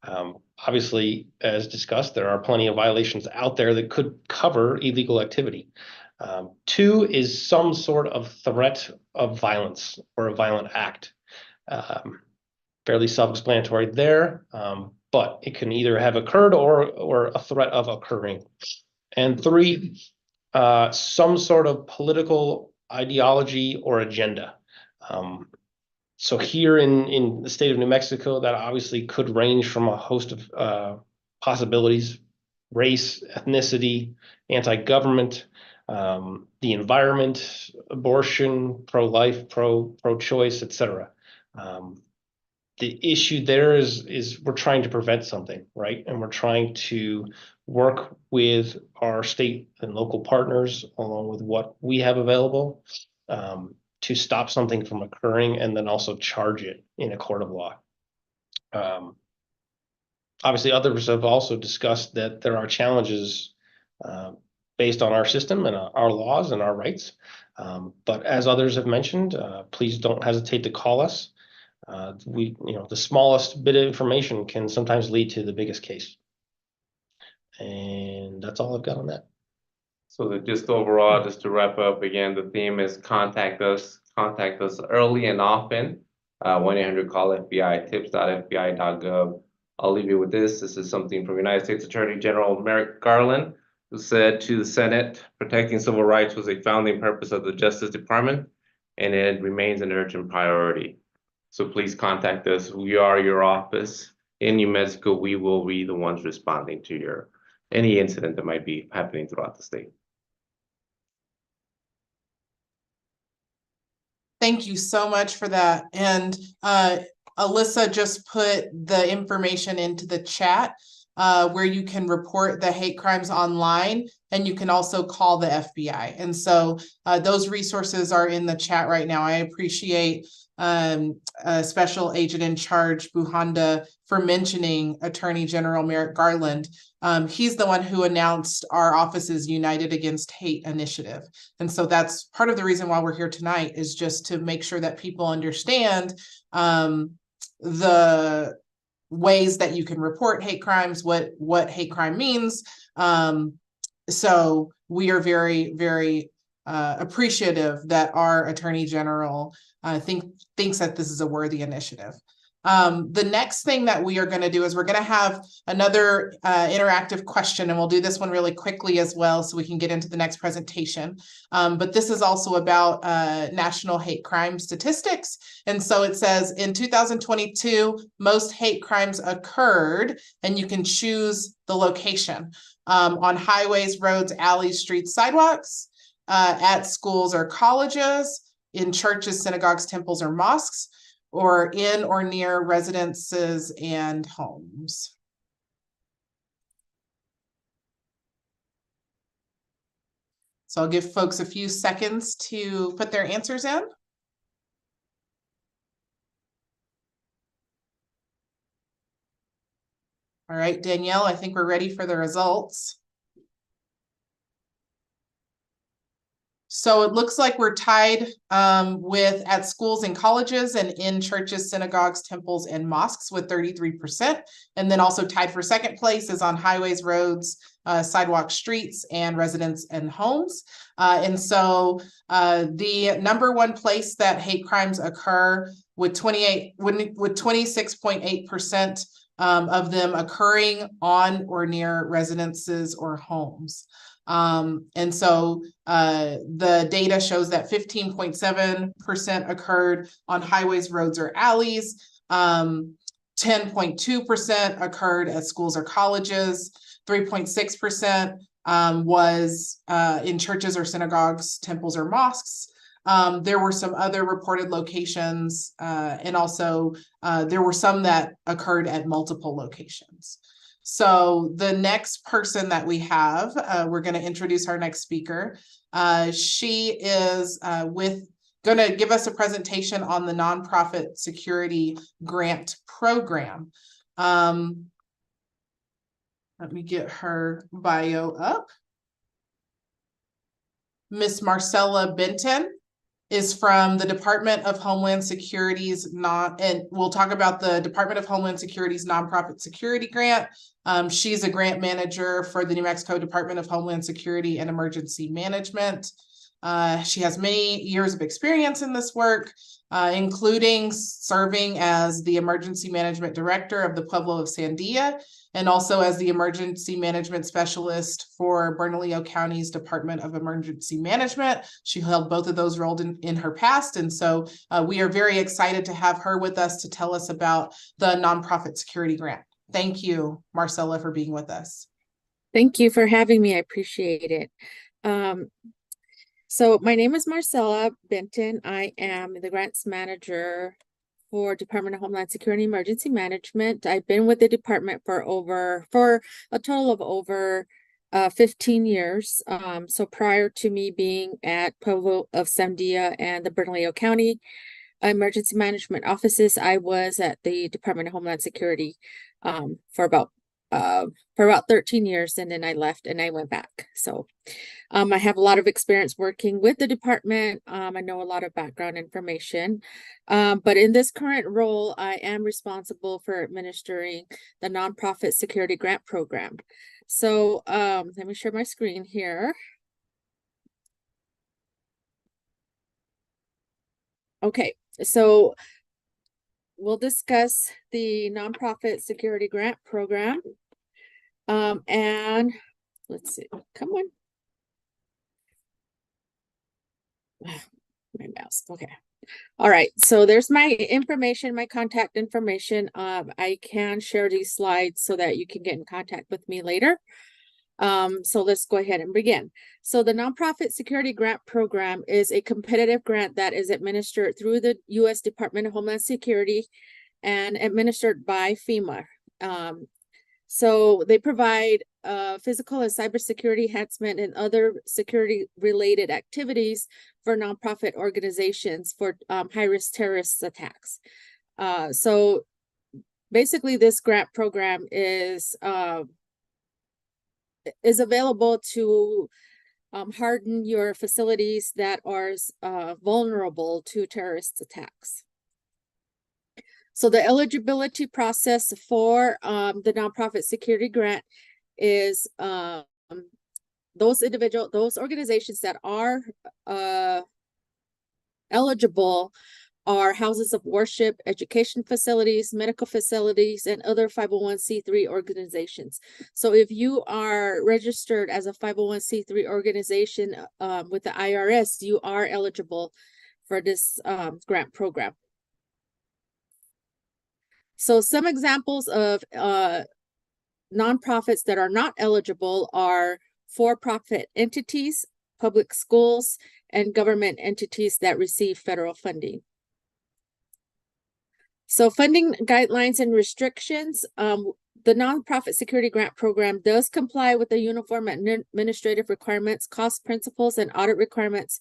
Obviously, as discussed, there are plenty of violations out there that could cover illegal activity. 2 is some sort of threat of violence or a violent act. Fairly self-explanatory there, but it can either have occurred or a threat of occurring. And 3, some sort of political ideology or agenda. So here in the state of New Mexico, that obviously could range from a host of possibilities: race, ethnicity, anti-government, the environment, abortion, pro-life, pro-choice, etc. The issue there is we're trying to prevent something, right? And we're trying to work with our state and local partners along with what we have available to stop something from occurring and then also charge it in a court of law. Obviously, others have also discussed that there are challenges based on our system and our laws and our rights. But as others have mentioned, please don't hesitate to call us. The smallest bit of information can sometimes lead to the biggest case. And that's all I've got on that. So just overall, just to wrap up again, the theme is contact us early and often. 1-800-CALL-FBI, tips.fbi.gov. I'll leave you with this. This is something from United States Attorney General Merrick Garland, who said to the Senate, protecting civil rights was a founding purpose of the Justice Department, and it remains an urgent priority. So please contact us. We are your office in New Mexico. We will be the ones responding to any incident that might be happening throughout the state. thank you so much for that. And Alyssa just put the information into the chat where you can report the hate crimes online, and you can also call the FBI. And so those resources are in the chat right now. I appreciate Special Agent in Charge Buhanda for mentioning Attorney General Merrick Garland. He's the one who announced our office's United Against Hate initiative. And so that's part of the reason why we're here tonight, is just to make sure that people understand the ways that you can report hate crimes, what hate crime means. So we are very, very appreciative that our Attorney General thinks that this is a worthy initiative. The next thing that we are going to do is we're going to have another interactive question, and we'll do this one really quickly as well so we can get into the next presentation. But this is also about national hate crime statistics. And so it says in 2022, most hate crimes occurred, and you can choose the location on highways, roads, alleys, streets, sidewalks, at schools or colleges, in churches, synagogues, temples, or mosques, or in or near residences and homes. So I'll give folks a few seconds to put their answers in. All right, Danielle, I think we're ready for the results. So it looks like we're tied with at schools and colleges, and in churches, synagogues, temples, and mosques with 33%. And then also tied for second place is on highways, roads, sidewalks, streets, and residents and homes. And so the number one place that hate crimes occur with 26.8% of them occurring on or near residences or homes. And so the data shows that 15.7% occurred on highways, roads, or alleys. 10.2% occurred at schools or colleges. 3.6% was in churches or synagogues, temples, or mosques. There were some other reported locations, and also there were some that occurred at multiple locations. So the next person that we have, we're going to introduce our next speaker. She is going to give us a presentation on the Nonprofit Security Grant Program. Let me get her bio up. Miss Marcella Benton is from the Department of Homeland Security's and we'll talk about the Department of Homeland Security's Nonprofit Security Grant. She's a grant manager for the New Mexico Department of Homeland Security and Emergency Management. She has many years of experience in this work, including serving as the Emergency Management Director of the Pueblo of Sandia, and also as the Emergency Management Specialist for Bernalillo County's Department of Emergency Management. She held both of those roles in her past, and so we are very excited to have her with us to tell us about the Nonprofit Security Grant. Thank you, Marcella, for being with us. Thank you for having me. I appreciate it. So my name is Marcella Benton. I am the grants manager for Department of Homeland Security and Emergency Management. I've been with the department for a total of over 15 years. So prior to me being at Pueblo of Sandia and the Bernalillo County Emergency Management offices, I was at the Department of Homeland Security for about 13 years, and then I left and I went back. So I have a lot of experience working with the department. I know a lot of background information, but in this current role, I am responsible for administering the Nonprofit Security Grant Program. So let me share my screen here. Okay, so we'll discuss the Nonprofit Security Grant Program. And let's see, come on. My mouse, okay. All right, so there's my information, my contact information. I can share these slides so that you can get in contact with me later. So let's go ahead and begin. So the Nonprofit Security Grant Program is a competitive grant that is administered through the U.S. Department of Homeland Security and administered by FEMA. So they provide physical and cybersecurity enhancement and other security-related activities for nonprofit organizations for high-risk terrorist attacks. So basically, this grant program is available to harden your facilities that are vulnerable to terrorist attacks. So the eligibility process for the nonprofit security grant is those organizations that are eligible are houses of worship, education facilities, medical facilities, and other 501c3 organizations. So if you are registered as a 501c3 organization with the IRS, you are eligible for this grant program. So some examples of nonprofits that are not eligible are for-profit entities, public schools, and government entities that receive federal funding. So funding guidelines and restrictions, the Nonprofit Security Grant Program does comply with the uniform administrative requirements, cost principles, and audit requirements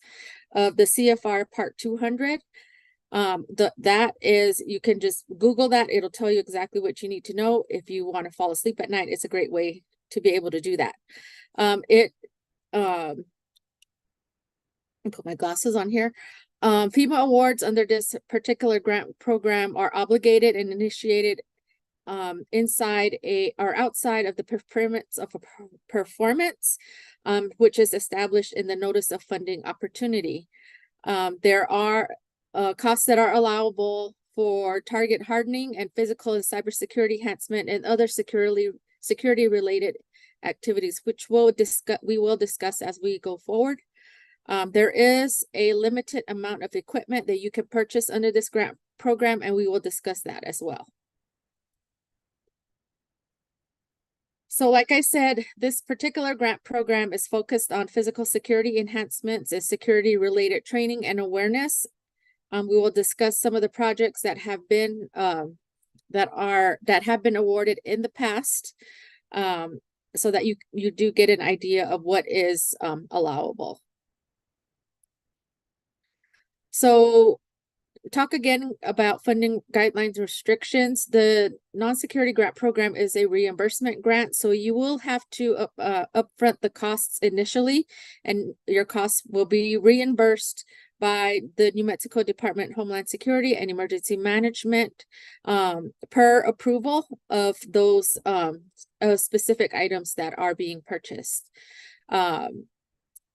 of the CFR Part 200. That is, you can just Google that. It'll tell you exactly what you need to know. If you want to fall asleep at night, it's a great way to be able to do that. I'll put my glasses on here. FEMA awards under this particular grant program are obligated and initiated inside or outside of the performance, which is established in the Notice of Funding Opportunity. There are costs that are allowable for target hardening and physical and cybersecurity enhancement and other security-related activities, which we will discuss as we go forward. There is a limited amount of equipment that you can purchase under this grant program, and we will discuss that as well. So like I said, this particular grant program is focused on physical security enhancements and security-related training and awareness. We will discuss some of the projects that have been awarded in the past, so that you do get an idea of what is allowable. So talk again about funding guidelines restrictions. The non-security grant program is a reimbursement grant, so you will have to upfront the costs initially, and your costs will be reimbursed by the New Mexico Department of Homeland Security and Emergency Management per approval of those specific items that are being purchased.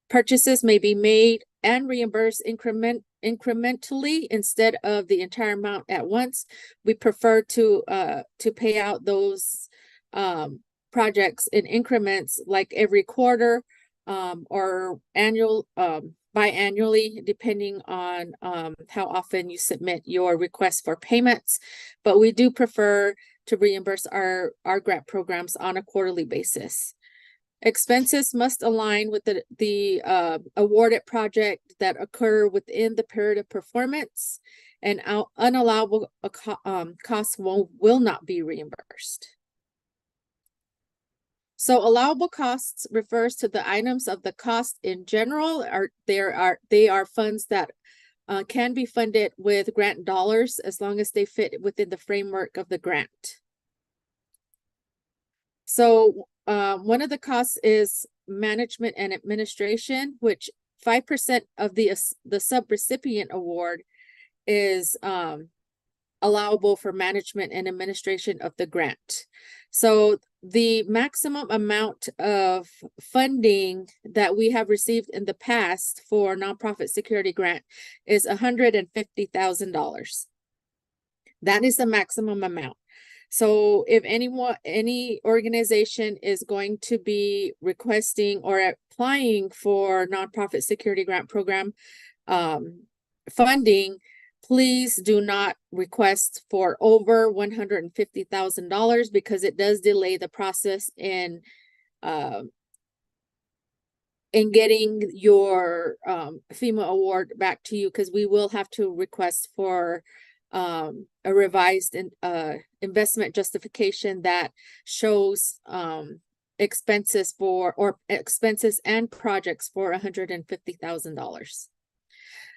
Purchases may be made and reimbursed incrementally instead of the entire amount at once. We prefer to pay out those projects in increments, like every quarter or biannually, depending on how often you submit your request for payments. But we do prefer to reimburse our grant programs on a quarterly basis. Expenses must align with the awarded project that occur within the period of performance, and unallowable costs will not be reimbursed. So allowable costs refers to the items of the cost in general. They are funds that can be funded with grant dollars as long as they fit within the framework of the grant. So one of the costs is management and administration, which 5% of the subrecipient award is allowable for management and administration of the grant. So the maximum amount of funding that we have received in the past for nonprofit security grant is $150,000. That is the maximum amount. So if any organization is going to be requesting or applying for nonprofit security grant program funding, please do not request for over $150,000 because it does delay the process in in getting your FEMA award back to you, because we will have to request for a revised investment justification that shows expenses and projects for $150,000.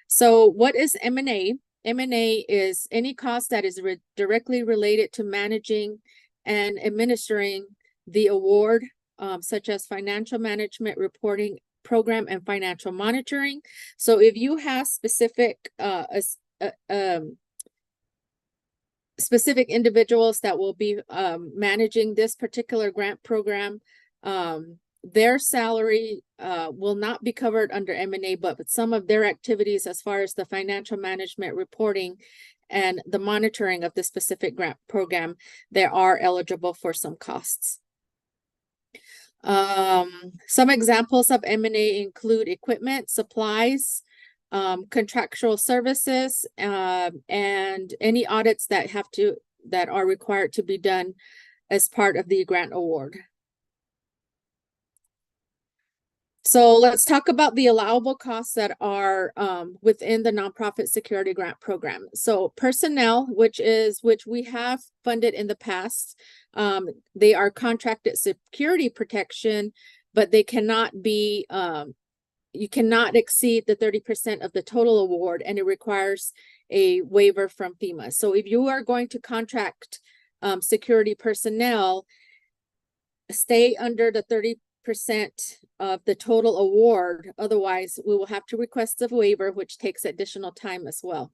So what is M&A? M&A is any cost that is directly related to managing and administering the award, such as financial management, reporting, program, and financial monitoring. So if you have specific specific individuals that will be managing this particular grant program, their salary will not be covered under M&A, but some of their activities as far as the financial management, reporting, and the monitoring of the specific grant program, they are eligible for some costs. Some examples of M&A include equipment, supplies, contractual services, and any audits that are required to be done as part of the grant award. So let's talk about the allowable costs that are within the nonprofit security grant program. So personnel, which we have funded in the past, they are contracted security protection, but they cannot be, you cannot exceed the 30% of the total award, and it requires a waiver from FEMA. So if you are going to contract security personnel, stay under the 30% of the total award. Otherwise, we will have to request a waiver, which takes additional time as well.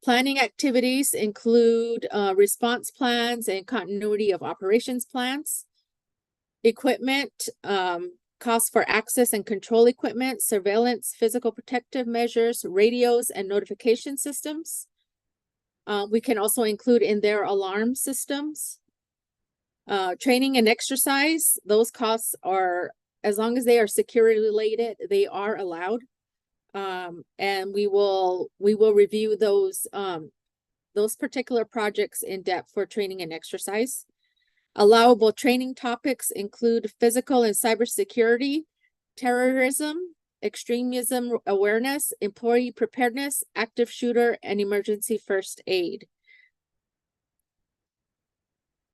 Planning activities include response plans and continuity of operations plans. Equipment, costs for access and control equipment, surveillance, physical protective measures, radios, and notification systems. We can also include in there alarm systems. Training and exercise, those costs are, as long as they are security related, they are allowed. And we will review those particular projects in depth for training and exercise. Allowable training topics include physical and cybersecurity, terrorism, extremism awareness, employee preparedness, active shooter, and emergency first aid.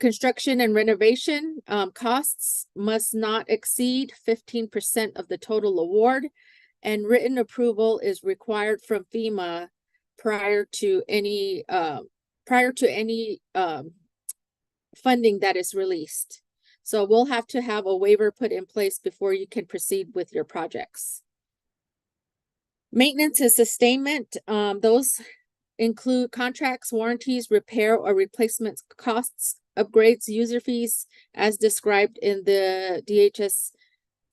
Construction and renovation costs must not exceed 15% of the total award, and written approval is required from FEMA prior to any funding that is released. So we'll have to have a waiver put in place before you can proceed with your projects. Maintenance and sustainment, those include contracts, warranties, repair or replacement costs, upgrades, user fees, as described in the DHS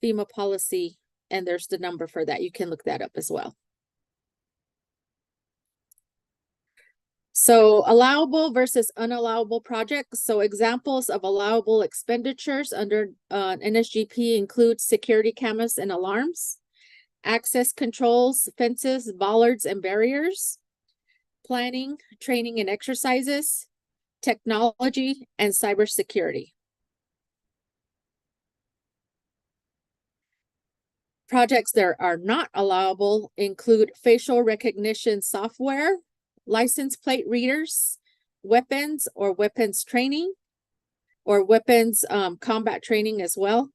FEMA policy, and there's the number for that. You can look that up as well. So allowable versus unallowable projects. So examples of allowable expenditures under NSGP include security cameras and alarms, access controls, fences, bollards, and barriers, planning, training, and exercises, technology, and cybersecurity. Projects that are not allowable include facial recognition software, license plate readers, weapons or weapons training, or weapons combat training as well,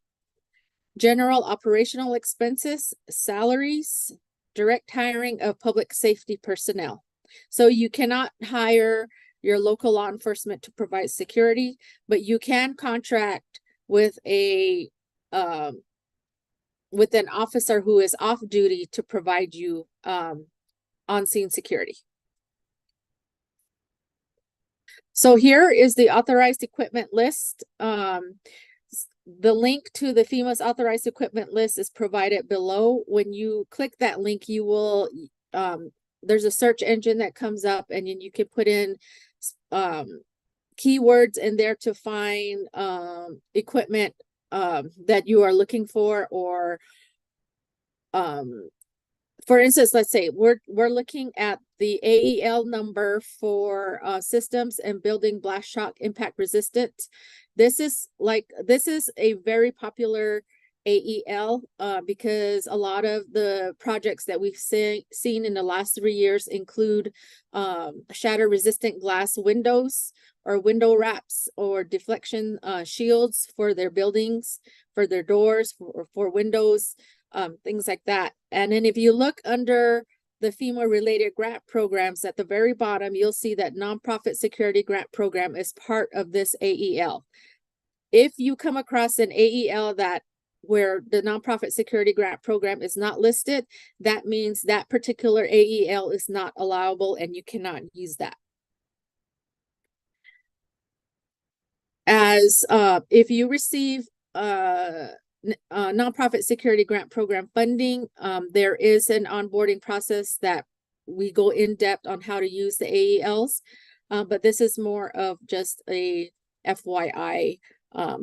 general operational expenses, salaries, direct hiring of public safety personnel. So you cannot hire your local law enforcement to provide security, but you can contract with a with an officer who is off duty to provide you on-scene security. So here is the authorized equipment list. The link to the FEMA's authorized equipment list is provided below. When you click that link, you will there's a search engine that comes up, and then you can put in keywords in there to find equipment that you are looking for, or for instance, let's say we're looking at the AEL number for systems and building blast shock impact resistant. This is a very popular AEL, because a lot of the projects that we've seen in the last 3 years include shatter resistant glass windows or window wraps or deflection shields for their buildings, for their doors, for windows, things like that. And then if you look under the FEMA related grant programs at the very bottom, you'll see that nonprofit security grant program is part of this AEL. If you come across an AEL where the nonprofit security grant program is not listed, that means that particular AEL is not allowable and you cannot use that. As if you receive nonprofit security grant program funding, there is an onboarding process that we go in depth on how to use the AELs, but this is more of just a FYI,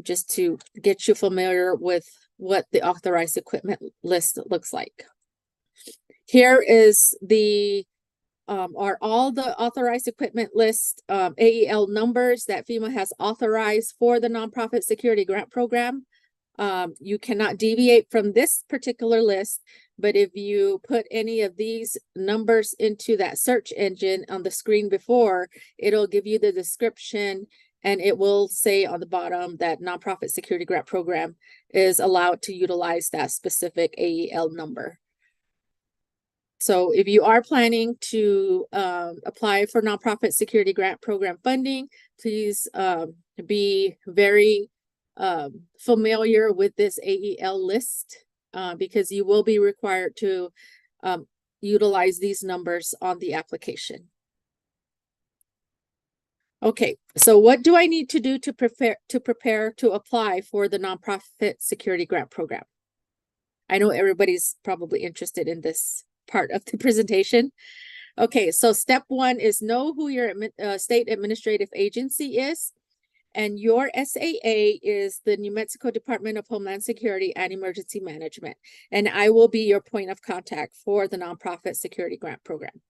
just to get you familiar with what the authorized equipment list looks like. Here is the are all the authorized equipment list AEL numbers that FEMA has authorized for the nonprofit security grant program. You cannot deviate from this particular list, but if you put any of these numbers into that search engine on the screen before, it'll give you the description, and it will say on the bottom that nonprofit security grant program is allowed to utilize that specific AEL number. So if you are planning to apply for nonprofit security grant program funding, please be very familiar with this AEL list, because you will be required to utilize these numbers on the application. Okay, so what do I need to do to prepare to apply for the nonprofit security grant program? I know everybody's probably interested in this part of the presentation. Okay, so step 1 is know who your state administrative agency is. And your SAA is the New Mexico Department of Homeland Security and Emergency Management. And I will be your point of contact for the nonprofit security grant program.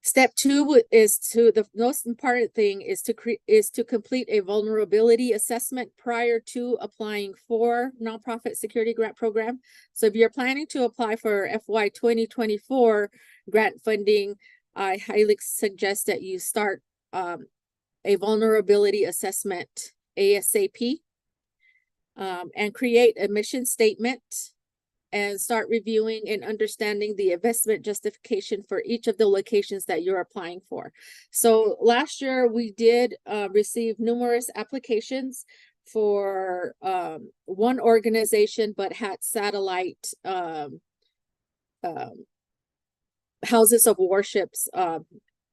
Step 2 is the most important thing is to complete a vulnerability assessment prior to applying for nonprofit security grant program. So if you're planning to apply for FY 2024 grant funding, I highly suggest that you start a vulnerability assessment ASAP, and create a mission statement and start reviewing and understanding the investment justification for each of the locations that you're applying for. So last year we did receive numerous applications for one organization, but had satellite houses of worships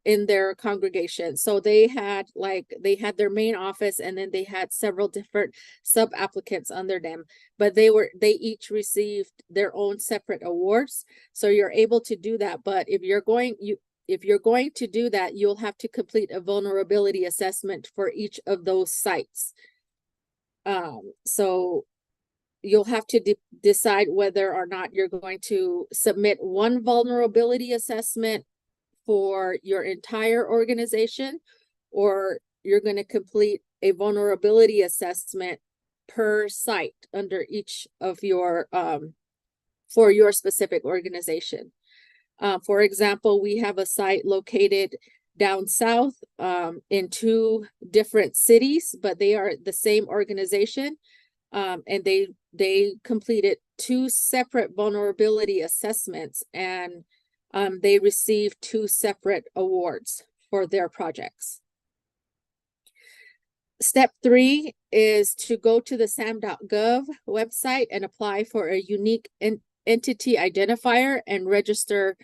in their congregation. So they had their main office, and then they had several different sub applicants under them, but they each received their own separate awards. So you're able to do that. But if you're going to do that, you'll have to complete a vulnerability assessment for each of those sites. So you'll have to decide whether or not you're going to submit one vulnerability assessment for your entire organization, or you're going to complete a vulnerability assessment per site under each of your for your specific organization. For example, we have a site located down south in 2 different cities, but they are the same organization, and they completed 2 separate vulnerability assessments, and they received 2 separate awards for their projects. Step 3 is to go to the sam.gov website and apply for a unique entity identifier and register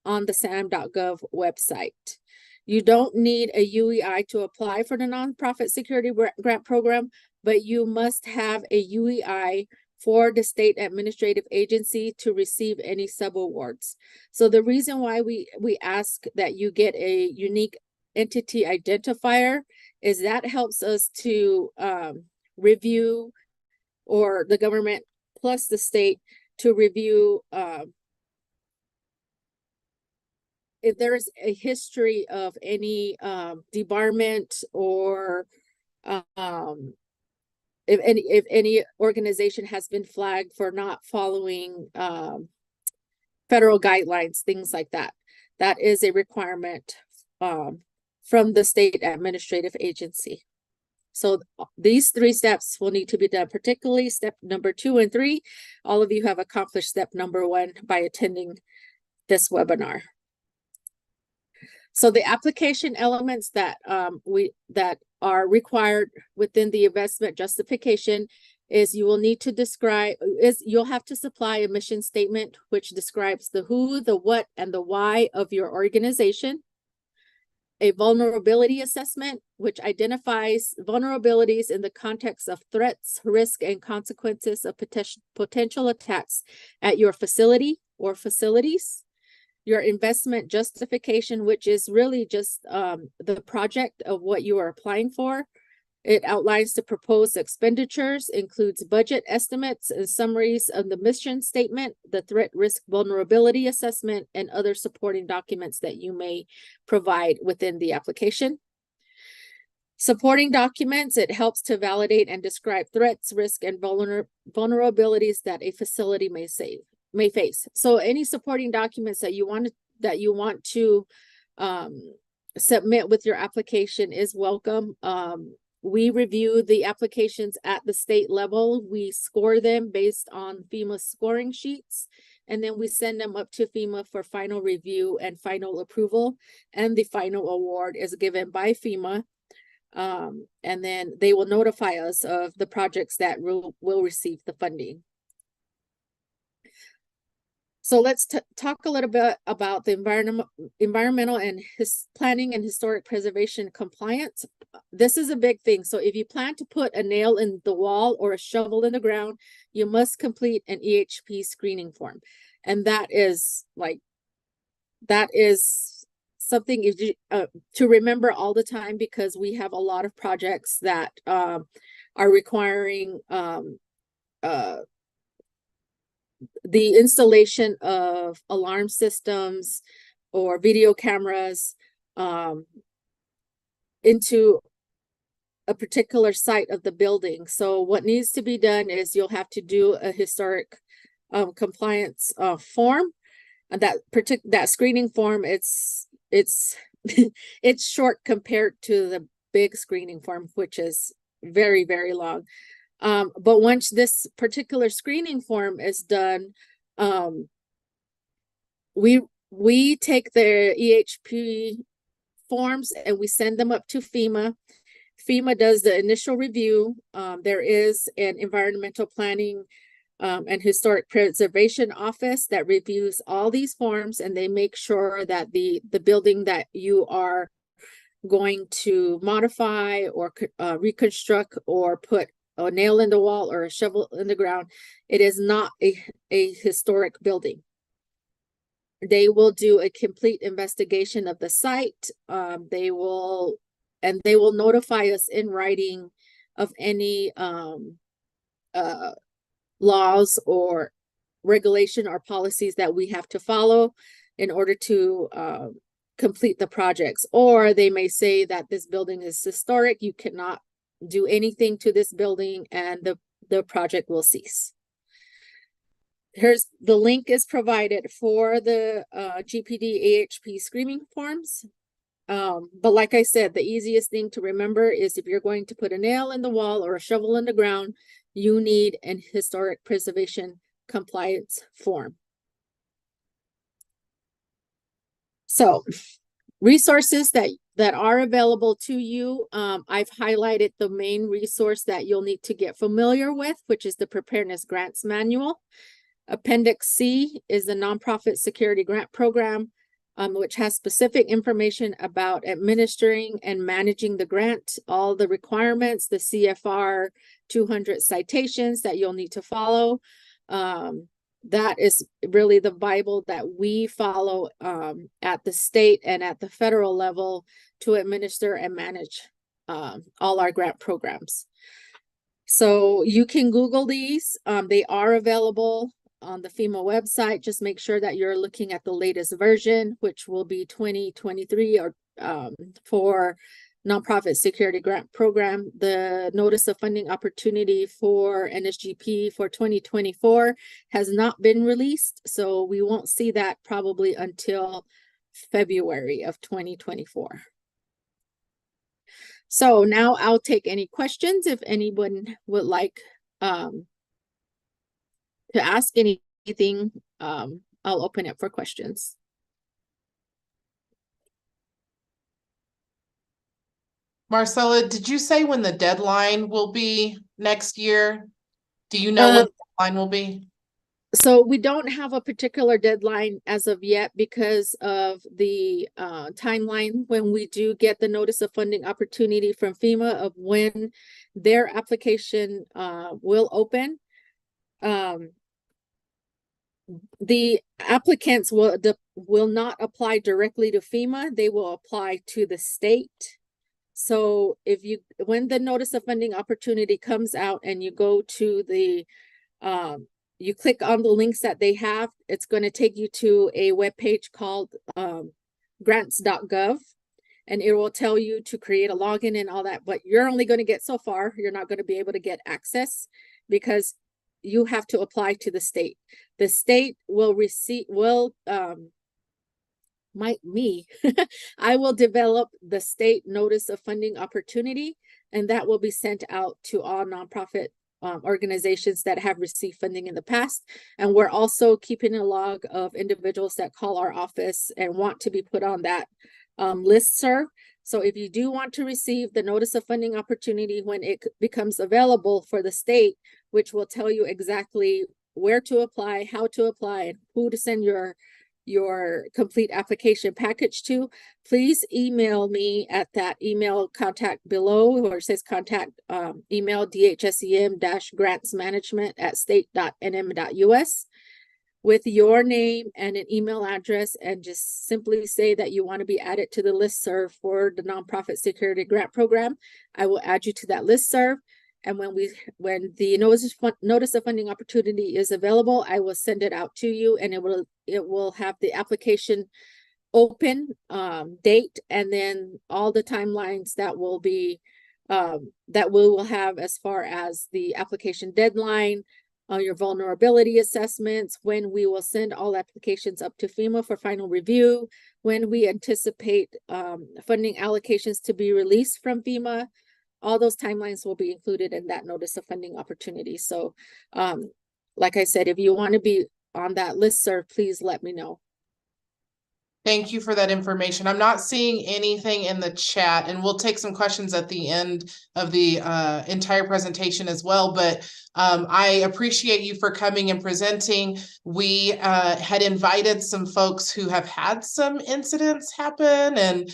on the sam.gov website. You don't need a UEI to apply for the nonprofit security grant program, but you must have a UEI for the state administrative agency to receive any subawards. So the reason why we ask that you get a unique entity identifier is that helps us to review, or the government plus the state to review if there is a history of any debarment or if any organization has been flagged for not following federal guidelines, things like that. That is a requirement from the state administrative agency. So these 3 steps will need to be done, particularly step number 2 and 3. All of you have accomplished step number 1 by attending this webinar. So the application elements that that are required within the investment justification is you'll have to supply a mission statement which describes the who, the what, and the why of your organization. A vulnerability assessment, which identifies vulnerabilities in the context of threats, risk, and consequences of potential attacks at your facility or facilities. Your investment justification, which is really just the project of what you are applying for. It outlines the proposed expenditures, includes budget estimates and summaries of the mission statement, the threat risk vulnerability assessment, and other supporting documents that you may provide within the application. Supporting documents, it helps to validate and describe threats, risk, and vulnerabilities that a facility may face. So any supporting documents that you want to submit with your application is welcome. We review the applications at the state level. We score them based on FEMA scoring sheets, and then we send them up to FEMA for final review and final approval. And the final award is given by FEMA. And then they will notify us of the projects that will receive the funding. So let's talk a little bit about the environmental and planning and historic preservation compliance. This is a big thing. So if you plan to put a nail in the wall or a shovel in the ground, you must complete an EHP screening form. And that is something to remember all the time, because we have a lot of projects that are requiring the installation of alarm systems or video cameras into a particular site of the building. So what needs to be done is you'll have to do a historic compliance form, and that screening form, it's it's short compared to the big screening form, which is very, very long. But once this particular screening form is done, we take the EHP forms and we send them up to FEMA. FEMA does the initial review. There is an environmental planning and historic preservation office that reviews all these forms, and they make sure that the building that you are going to modify or reconstruct or put a nail in the wall or a shovel in the ground, it is not a historic building. They will do a complete investigation of the site. They will notify us in writing of any laws or regulation or policies that we have to follow in order to complete the projects. Or they may say that this building is historic, you cannot do anything to this building, and the project will cease. Here's the link is provided for the GPD AHP screening forms. But like I said, the easiest thing to remember is if you're going to put a nail in the wall or a shovel in the ground, you need an historic preservation compliance form. So resources that are available to you. I've highlighted the main resource that you'll need to get familiar with, which is the Preparedness Grants Manual. Appendix C is the Nonprofit Security Grant Program, which has specific information about administering and managing the grant, all the requirements, the CFR 200 citations that you'll need to follow. That is really the Bible that we follow at the state and at the federal level to administer and manage all our grant programs. So you can Google these. They are available on the FEMA website. Just make sure that you're looking at the latest version, which will be 2023 or for Nonprofit Security Grant Program. The Notice of Funding Opportunity for NSGP for 2024 has not been released, so we won't see that probably until February of 2024. So now I'll take any questions if anyone would like to ask anything. I'll open it for questions. Marcella, did you say when the deadline will be next year? Do you know when the deadline will be? So we don't have a particular deadline as of yet because of the timeline when we do get the notice of funding opportunity from FEMA of when their application will open. The applicants will not apply directly to FEMA. They will apply to the state. So when the notice of funding opportunity comes out and you go to the you click on the links that they have, it's going to take you to a webpage called grants.gov, and it will tell you to create a login and all that, but you're only going to get so far. You're not going to be able to get access because you have to apply to the state. The state will I will develop the state notice of funding opportunity, and that will be sent out to all nonprofit organizations that have received funding in the past. And we're also keeping a log of individuals that call our office and want to be put on that listserv. So if you do want to receive the notice of funding opportunity when it becomes available for the state, which will tell you exactly where to apply, how to apply, and who to send your complete application package to, please email me at that email contact below where it says contact email dhsem-grantsmanagement@state.nm.us with your name and an email address, and just simply say that you want to be added to the listserv for the Nonprofit Security Grant Program. I will add you to that listserv. And when the notice of funding opportunity is available, I will send it out to you, and it will have the application open date, and then all the timelines that will be that we will have as far as the application deadline, your vulnerability assessments, when we will send all applications up to FEMA for final review, when we anticipate funding allocations to be released from FEMA. All those timelines will be included in that notice of funding opportunity. So, like I said, if you want to be on that listserv, please let me know. Thank you for that information. I'm not seeing anything in the chat, and we'll take some questions at the end of the entire presentation as well. But I appreciate you for coming and presenting. We had invited some folks who have had some incidents happen and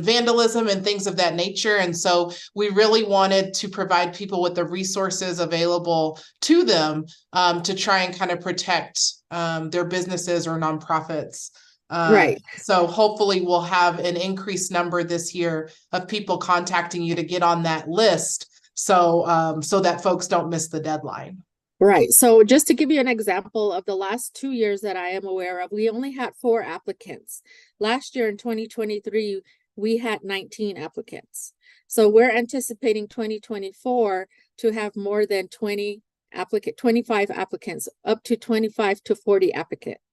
vandalism and things of that nature. And so we really wanted to provide people with the resources available to them to try and kind of protect their businesses or nonprofits. Right. So hopefully we'll have an increased number this year of people contacting you to get on that list. So, so that folks don't miss the deadline. Right. So just to give you an example of the last 2 years that I am aware of, we only had 4 applicants. Last year in 2023, we had 19 applicants. So we're anticipating 2024 to have more than 25 applicants, up to 25 to 40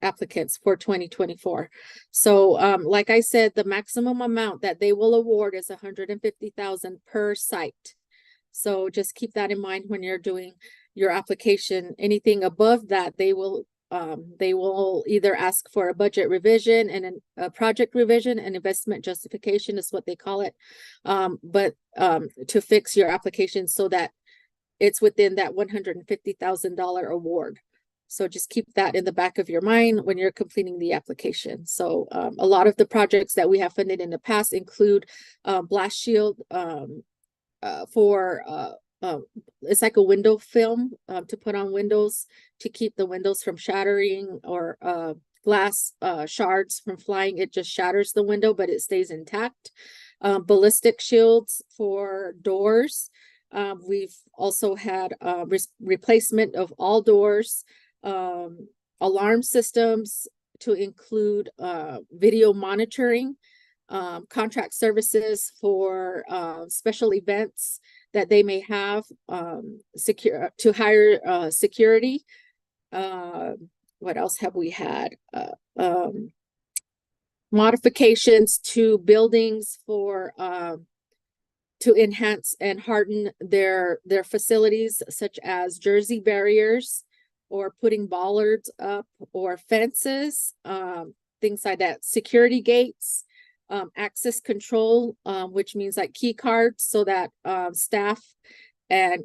applicants for 2024. So like I said, the maximum amount that they will award is $150,000 per site. So just keep that in mind when you're doing your application. Anything above that, they will either ask for a budget revision and a project revision, and investment justification is what they call it, but to fix your application so that it's within that $150,000 award. So just keep that in the back of your mind when you're completing the application. So a lot of the projects that we have funded in the past include blast shield for it's like a window film to put on windows to keep the windows from shattering, or glass shards from flying. It just shatters the window, but it stays intact. Ballistic shields for doors. We've also had replacement of all doors, alarm systems to include video monitoring, contract services for special events that they may have, to hire security. What else have we had? Modifications to buildings for to enhance and harden their facilities, such as jersey barriers or putting bollards up or fences, things like that. Security gates, access control, which means like key cards, so that staff and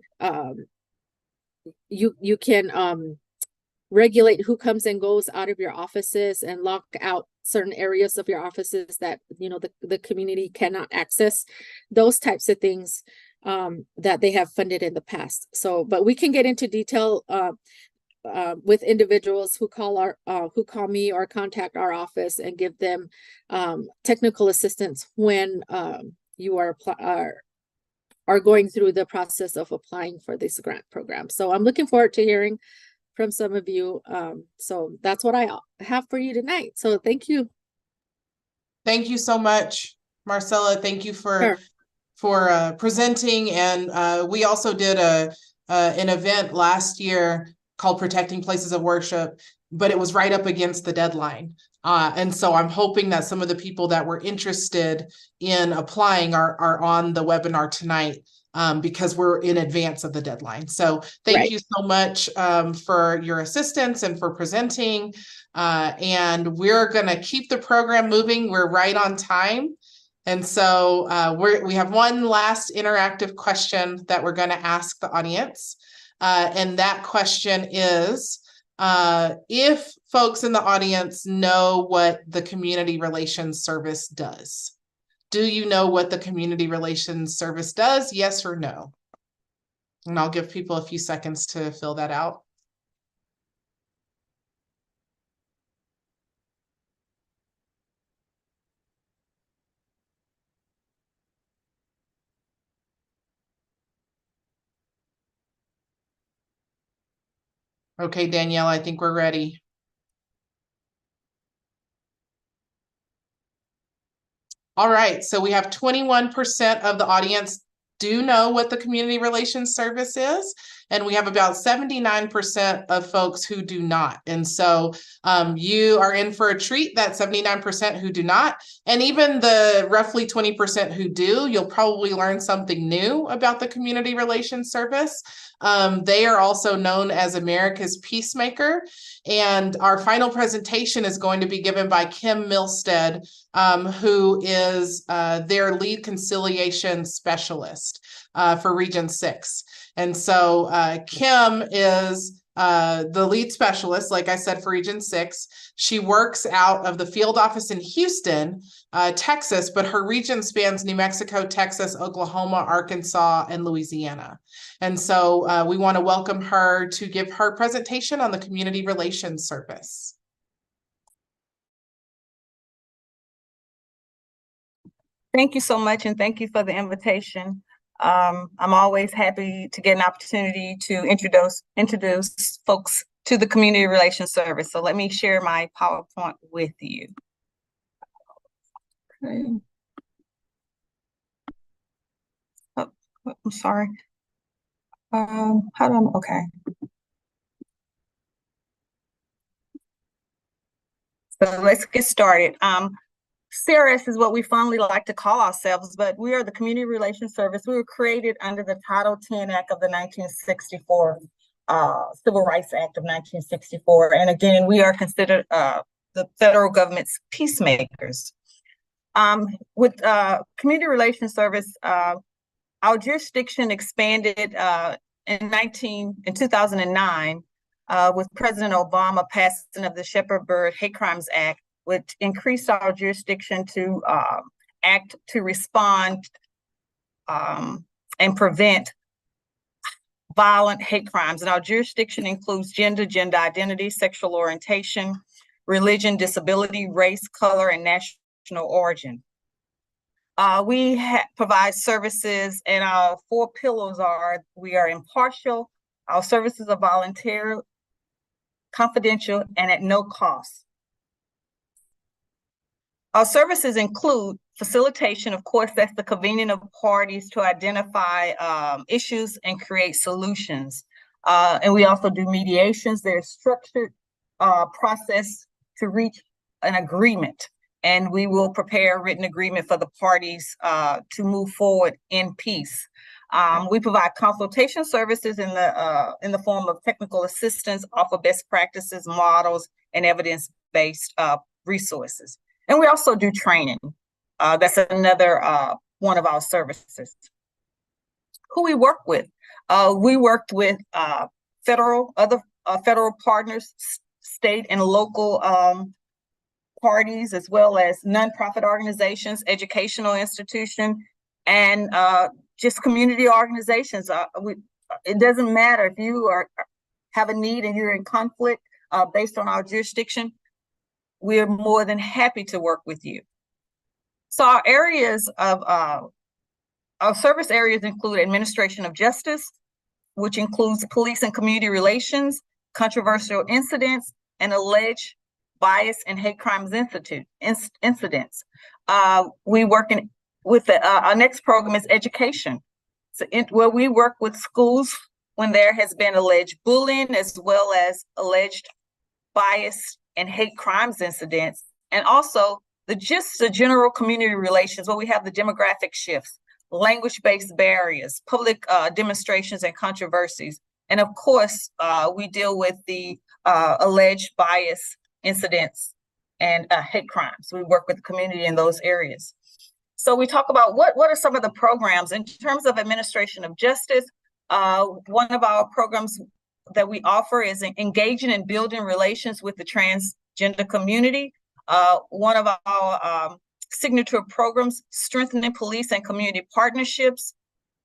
you can regulate who comes and goes out of your offices and lock out certain areas of your offices that, you know, the community cannot access, those types of things that they have funded in the past. So, but we can get into detail with individuals who call me or contact our office and give them technical assistance when you are going through the process of applying for this grant program. So I'm looking forward to hearing from some of you. So that's what I have for you tonight. So thank you. Thank you so much, Marcella. Thank you for presenting. And we also did an event last year called Protecting Places of Worship, but it was right up against the deadline. And so I'm hoping that some of the people that were interested in applying are on the webinar tonight, because we're in advance of the deadline. So thank you so much for your assistance and for presenting. And we're going to keep the program moving. We're right on time. And so we have one last interactive question that we're going to ask the audience. And that question is, if folks in the audience know what the Community Relations Service does. Do you know what the Community Relations Service does? Yes or no? And I'll give people a few seconds to fill that out. Okay, Danielle, I think we're ready. All right, so we have 21% of the audience do know what the Community Relations Service is, and we have about 79% of folks who do not. And so you are in for a treat, that 79% who do not, and even the roughly 20% who do, you'll probably learn something new about the Community Relations Service. They are also known as America's Peacemaker, and our final presentation is going to be given by Kim Milstead, who is their lead conciliation specialist for Region 6. And so Kim is the lead specialist, like I said, for Region 6. She works out of the field office in Houston, Texas, but her region spans New Mexico, Texas, Oklahoma, Arkansas, and Louisiana. And so we want to welcome her to give her presentation on the Community Relations Service. Thank you so much, and thank you for the invitation. I'm always happy to get an opportunity to introduce folks to the Community Relations Service. So let me share my PowerPoint with you. Okay. Oh, I'm sorry. Okay. So let's get started. CRS is what we fondly like to call ourselves, but we are the Community Relations Service. We were created under the Title 10 Act of the 1964, Civil Rights Act of 1964. And again, we are considered the federal government's peacemakers. With Community Relations Service, our jurisdiction expanded in 2009 with President Obama passing of the Shepard-Byrd Hate Crimes Act, which increased our jurisdiction to act to respond and prevent violent hate crimes. And our jurisdiction includes gender identity, sexual orientation, religion, disability, race, color, and national origin. We provide services, and our 4 pillars are: we are impartial, our services are voluntary, confidential, and at no cost. Our services include facilitation, of course, that's the convening of parties to identify issues and create solutions. And we also do mediations. There's structured process to reach an agreement. And we will prepare a written agreement for the parties to move forward in peace. We provide consultation services in the form of technical assistance, offer best practices, models, and evidence-based resources. And we also do training. That's another one of our services. Who we work with? We worked with other federal partners, state and local parties, as well as nonprofit organizations, educational institutions, and just community organizations. It doesn't matter if you have a need and you're in conflict based on our jurisdiction, we're more than happy to work with you. So our areas of our service areas include administration of justice, which includes police and community relations, controversial incidents, and alleged bias and hate crimes incidents. We work with our next program is education. So where we work with schools when there has been alleged bullying, as well as alleged bias and hate crimes incidents, and also the general community relations, where we have the demographic shifts, language-based barriers, public demonstrations and controversies. And of course, we deal with the alleged bias incidents and hate crimes. We work with the community in those areas. So we talk about what are some of the programs in terms of administration of justice. One of our programs that we offer is engaging and building relations with the transgender community. One of our signature programs, strengthening police and community partnerships,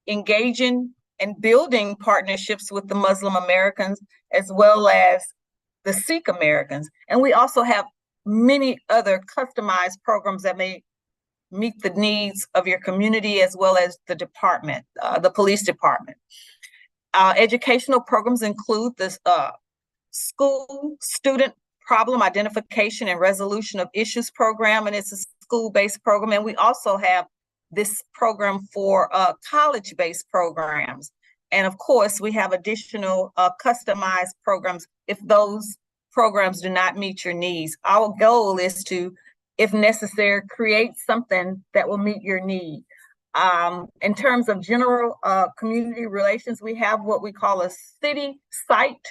engaging and building partnerships with the Muslim Americans, as well as the Sikh Americans. And we also have many other customized programs that may meet the needs of your community, as well as the department, the police department. Educational programs include this school student problem identification and resolution of issues program, and it's a school-based program. And we also have this program for college-based programs. And of course, we have additional customized programs if those programs do not meet your needs. Our goal is to, if necessary, create something that will meet your need. In terms of general community relations, we have what we call a city site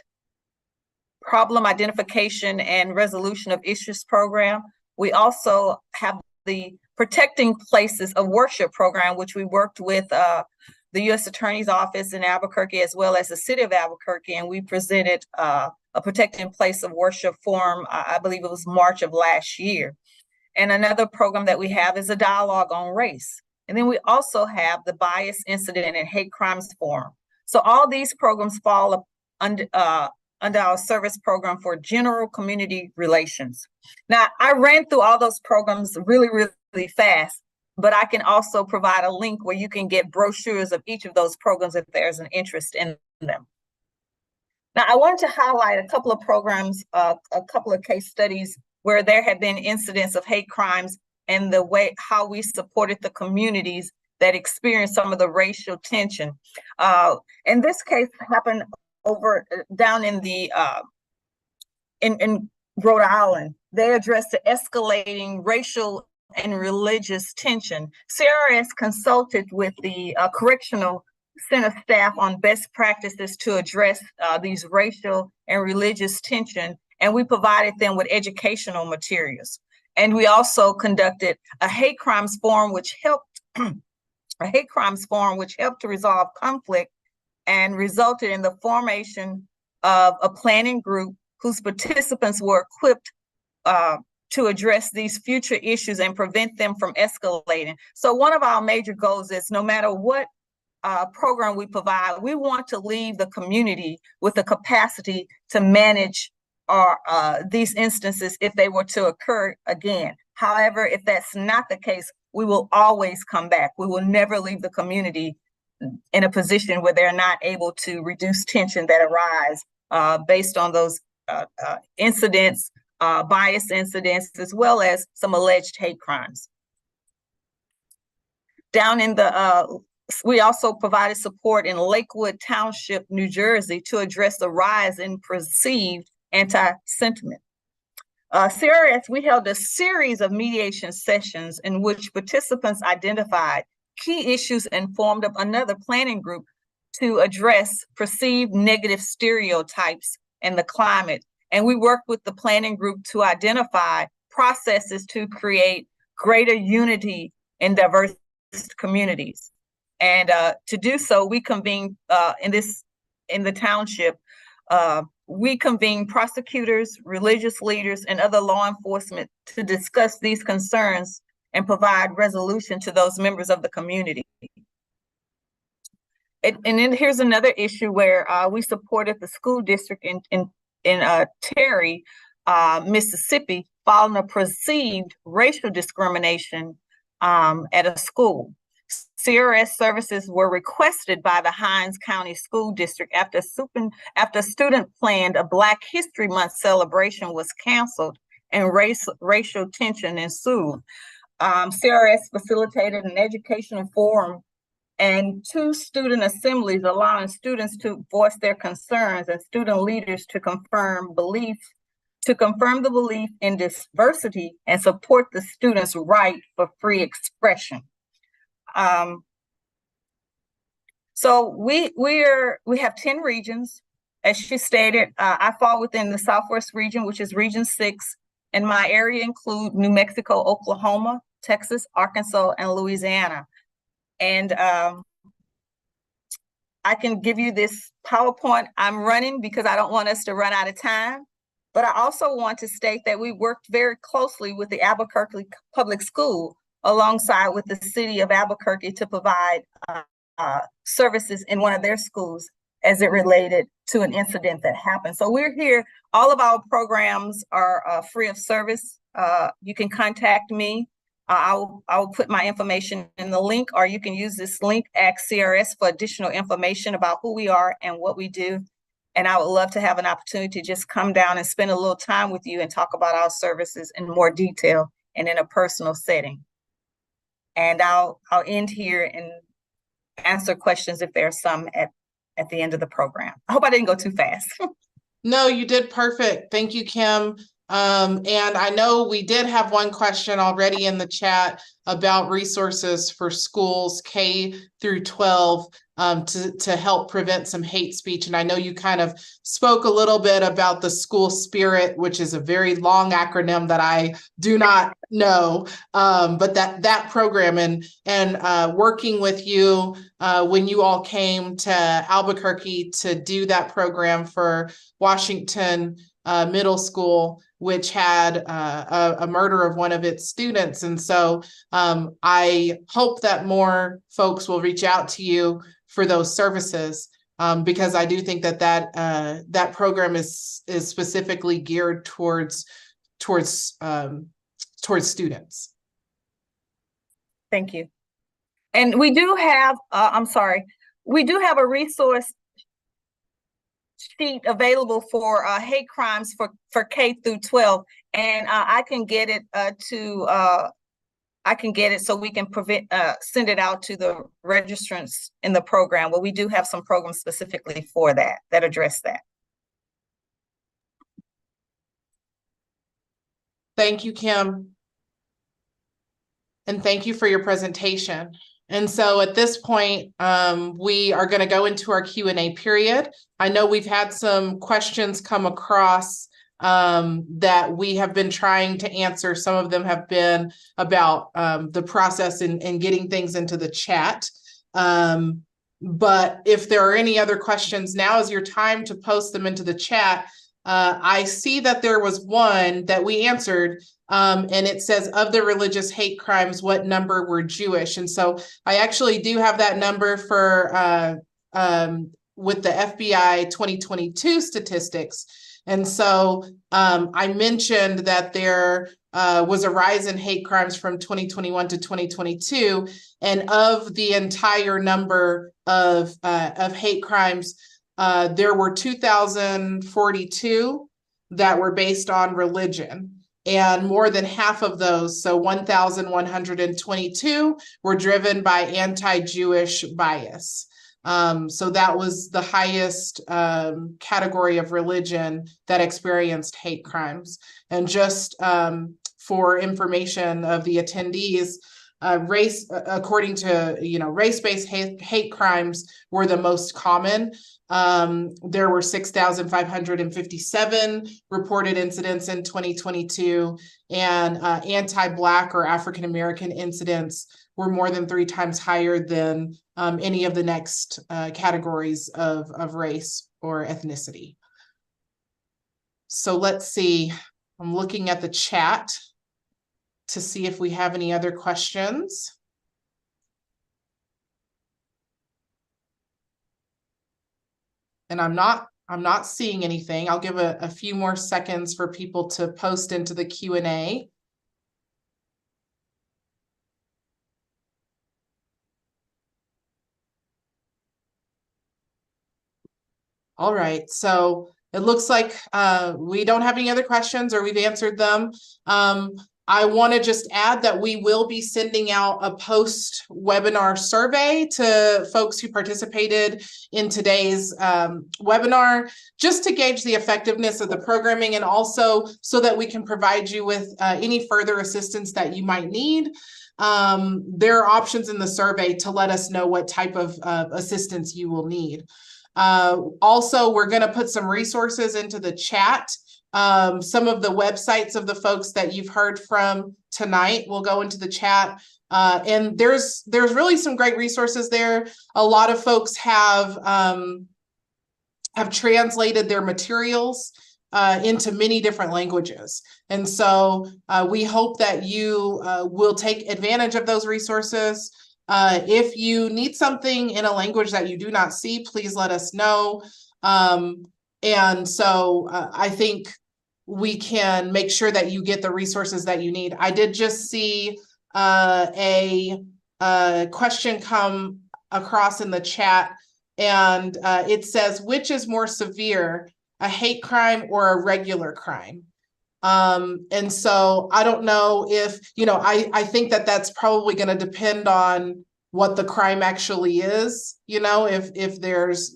problem identification and resolution of issues program. We also have the Protecting Places of Worship program, which we worked with the U.S. Attorney's Office in Albuquerque, as well as the City of Albuquerque, and we presented a Protecting Place of Worship forum, I believe it was March of last year. And another program that we have is a dialogue on race. And then we also have the Bias Incident and Hate Crimes Forum. So all these programs fall under our service program for general community relations. Now, I ran through all those programs really, really fast, but I can also provide a link where you can get brochures of each of those programs if there's an interest in them. Now, I wanted to highlight a couple of programs, a couple of case studies where there have been incidents of hate crimes and the way how we supported the communities that experienced some of the racial tension. In this case happened down in the in Rhode Island. They addressed the escalating racial and religious tension. CRS consulted with the correctional center staff on best practices to address these racial and religious tension, and we provided them with educational materials. And we also conducted a hate crimes forum, which helped to resolve conflict and resulted in the formation of a planning group whose participants were equipped to address these future issues and prevent them from escalating. So one of our major goals is no matter what program we provide, we want to leave the community with the capacity to manage these instances if they were to occur again. However, if that's not the case, we will always come back. We will never leave the community in a position where they're not able to reduce tension that arise based on those incidents, bias incidents, as well as some alleged hate crimes. Down in the, we also provided support in Lakewood Township, New Jersey, to address the rise in perceived anti-sentiment. CRS, we held a series of mediation sessions in which participants identified key issues and formed up another planning group to address perceived negative stereotypes in the climate. And we worked with the planning group to identify processes to create greater unity in diverse communities. And to do so, we convened in the township, we convened prosecutors, religious leaders, and other law enforcement to discuss these concerns and provide resolution to those members of the community. And then here's another issue where we supported the school district in Terry, Mississippi, following a perceived racial discrimination at a school. CRS services were requested by the Hinds County School District after a student planned a Black History Month celebration was canceled and racial tension ensued. CRS facilitated an educational forum and 2 student assemblies, allowing students to voice their concerns and student leaders to confirm the belief in diversity and support the students' right for free expression. So we have 10 regions. As she stated, I fall within the Southwest region, which is Region 6, and my area include New Mexico, Oklahoma, Texas, Arkansas, and Louisiana. And I can give you this PowerPoint I'm running because I don't want us to run out of time. But I also want to state that we worked very closely with the Albuquerque Public School alongside with the city of Albuquerque to provide services in one of their schools as it related to an incident that happened. So we're here. All of our programs are free of service. You can contact me. I'll put my information in the link, or you can use this link, Ask CRS, for additional information about who we are and what we do. And I would love to have an opportunity to just come down and spend a little time with you and talk about our services in more detail and in a personal setting. And I'll end here and answer questions if there are some at the end of the program. I hope I didn't go too fast. No, you did perfect. Thank you, Kim. And I know we did have one question already in the chat about resources for schools K through 12 to help prevent some hate speech. And I know you kind of spoke a little bit about the school spirit, which is a very long acronym that I do not know, but that program and working with you when you all came to Albuquerque to do that program for Washington Middle School, which had a murder of one of its students. And so I hope that more folks will reach out to you for those services, because I do think that program is specifically geared towards students. Thank you. And we do have, we do have a resource sheet available for hate crimes for K through 12, and I can get it so we can send it out to the registrants in the program. Well, we do have some programs specifically for that address that. Thank you, Kim. And thank you for your presentation. And so at this point, we are going to go into our Q&A period. I know we've had some questions come across that we have been trying to answer. Some of them have been about the process in getting things into the chat. But if there are any other questions, now is your time to post them into the chat. I see that there was one that we answered, and it says, of the religious hate crimes, what number were Jewish? And so I actually do have that number for with the FBI 2022 statistics. And so I mentioned that there was a rise in hate crimes from 2021 to 2022, and of the entire number of hate crimes, there were 2,042 that were based on religion. And more than half of those, so 1,122, were driven by anti-Jewish bias. So that was the highest category of religion that experienced hate crimes. And just for information of the attendees, race, according to, race-based hate crimes were the most common. There were 6,557 reported incidents in 2022, and anti-Black or African-American incidents were more than 3 times higher than any of the next categories of race or ethnicity. So let's see, I'm looking at the chat to see if we have any other questions. And I'm not seeing anything. I'll give a few more seconds for people to post into the Q&A. All right, so it looks like we don't have any other questions, or we've answered them. I want to just add that we will be sending out a post-webinar survey to folks who participated in today's webinar, just to gauge the effectiveness of the programming, and also so that we can provide you with any further assistance that you might need. There are options in the survey to let us know what type of assistance you will need. Also, we're going to put some resources into the chat. Some of the websites of the folks that you've heard from tonight will go into the chat. And there's really some great resources there. A lot of folks have translated their materials into many different languages. And so we hope that you will take advantage of those resources. If you need something in a language that you do not see, please let us know. And so I think we can make sure that you get the resources that you need. I did just see a question come across in the chat, and it says, which is more severe, a hate crime or a regular crime? And so I don't know if, I think that that's probably going to depend on what the crime actually is, if there's,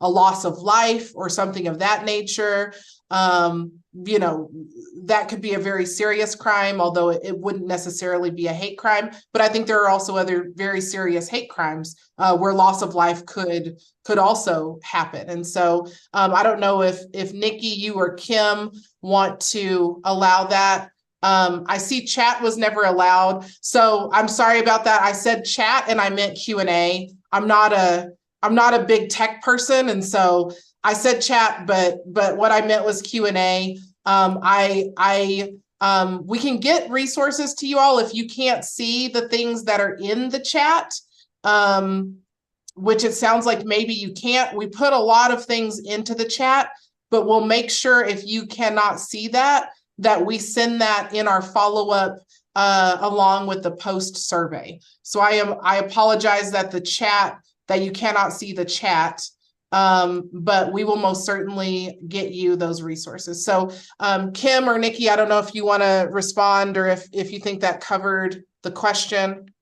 a loss of life or something of that nature, that could be a very serious crime, although it wouldn't necessarily be a hate crime. But I think there are also other very serious hate crimes where loss of life could also happen. And so I don't know if Nikki, you or Kim want to allow that. I see chat was never allowed, so I'm sorry about that. I said chat and I meant Q&A. I'm not a big tech person, and so I said chat, but what I meant was Q&A. We can get resources to you all if you can't see the things that are in the chat, which it sounds like maybe you can't. We put a lot of things into the chat, but we'll make sure if you cannot see that we send that in our follow-up along with the post survey. So I apologize that that you cannot see the chat, but we will most certainly get you those resources. So Kim or Nikki, I don't know if you want to respond or if you think that covered the question.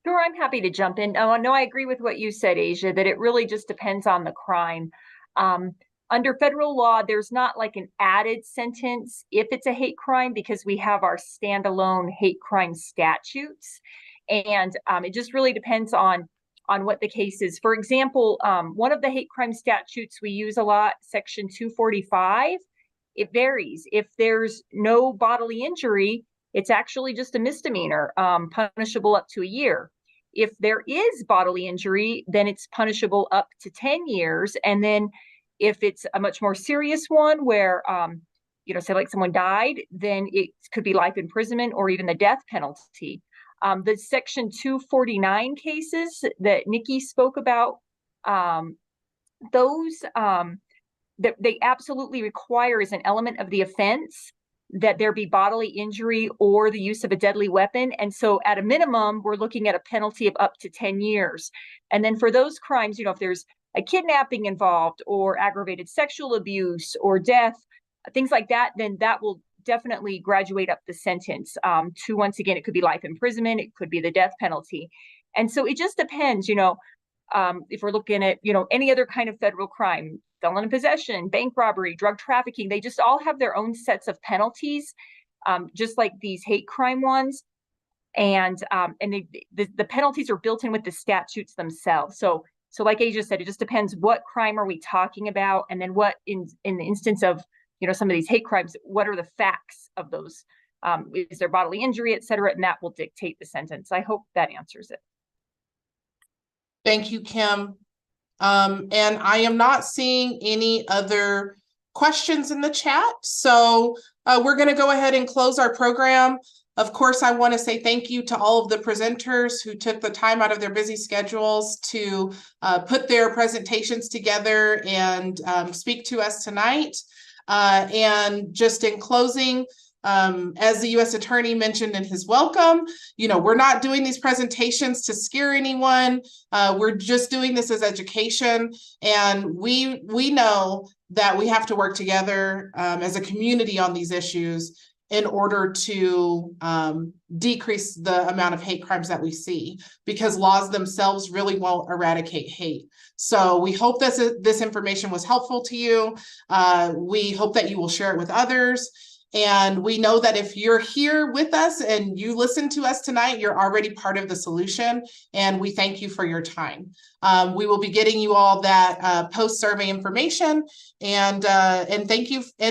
Sure, I'm happy to jump in. Oh, no, I agree with what you said, Asia, that it really just depends on the crime. Under federal law, there's not like an added sentence if it's a hate crime, because we have our standalone hate crime statutes. And it just really depends on what the case is. For example, one of the hate crime statutes we use a lot, Section 245, it varies. If there's no bodily injury, it's actually just a misdemeanor, punishable up to a year. If there is bodily injury, then it's punishable up to 10 years. And then if it's a much more serious one where, say like someone died, then it could be life imprisonment or even the death penalty. The Section 249 cases that Nikki spoke about, those that they absolutely require as an element of the offense that there be bodily injury or the use of a deadly weapon. And so at a minimum, we're looking at a penalty of up to 10 years. And then for those crimes, if there's a kidnapping involved or aggravated sexual abuse or death, things like that, then that will definitely graduate up the sentence to, once again, it could be life imprisonment, it could be the death penalty. And so it just depends, if we're looking at, any other kind of federal crime, felon in possession, bank robbery, drug trafficking, they just all have their own sets of penalties, just like these hate crime ones. And the penalties are built in with the statutes themselves. So like Asia said, it just depends what crime are we talking about, and then what in the instance of some of these hate crimes, what are the facts of those? Is there bodily injury, et cetera, and that will dictate the sentence. I hope that answers it. Thank you, Kim. And I am not seeing any other questions in the chat, so we're going to go ahead and close our program. Of course, I want to say thank you to all of the presenters who took the time out of their busy schedules to put their presentations together and speak to us tonight. And just in closing, as the U.S. Attorney mentioned in his welcome, we're not doing these presentations to scare anyone. We're just doing this as education. And we know that we have to work together as a community on these issues in order to decrease the amount of hate crimes that we see, because laws themselves really won't eradicate hate. So we hope this information was helpful to you. We hope that you will share it with others. And we know that if you're here with us and you listen to us tonight, you're already part of the solution. And we thank you for your time. We will be getting you all that post-survey information. And thank you. And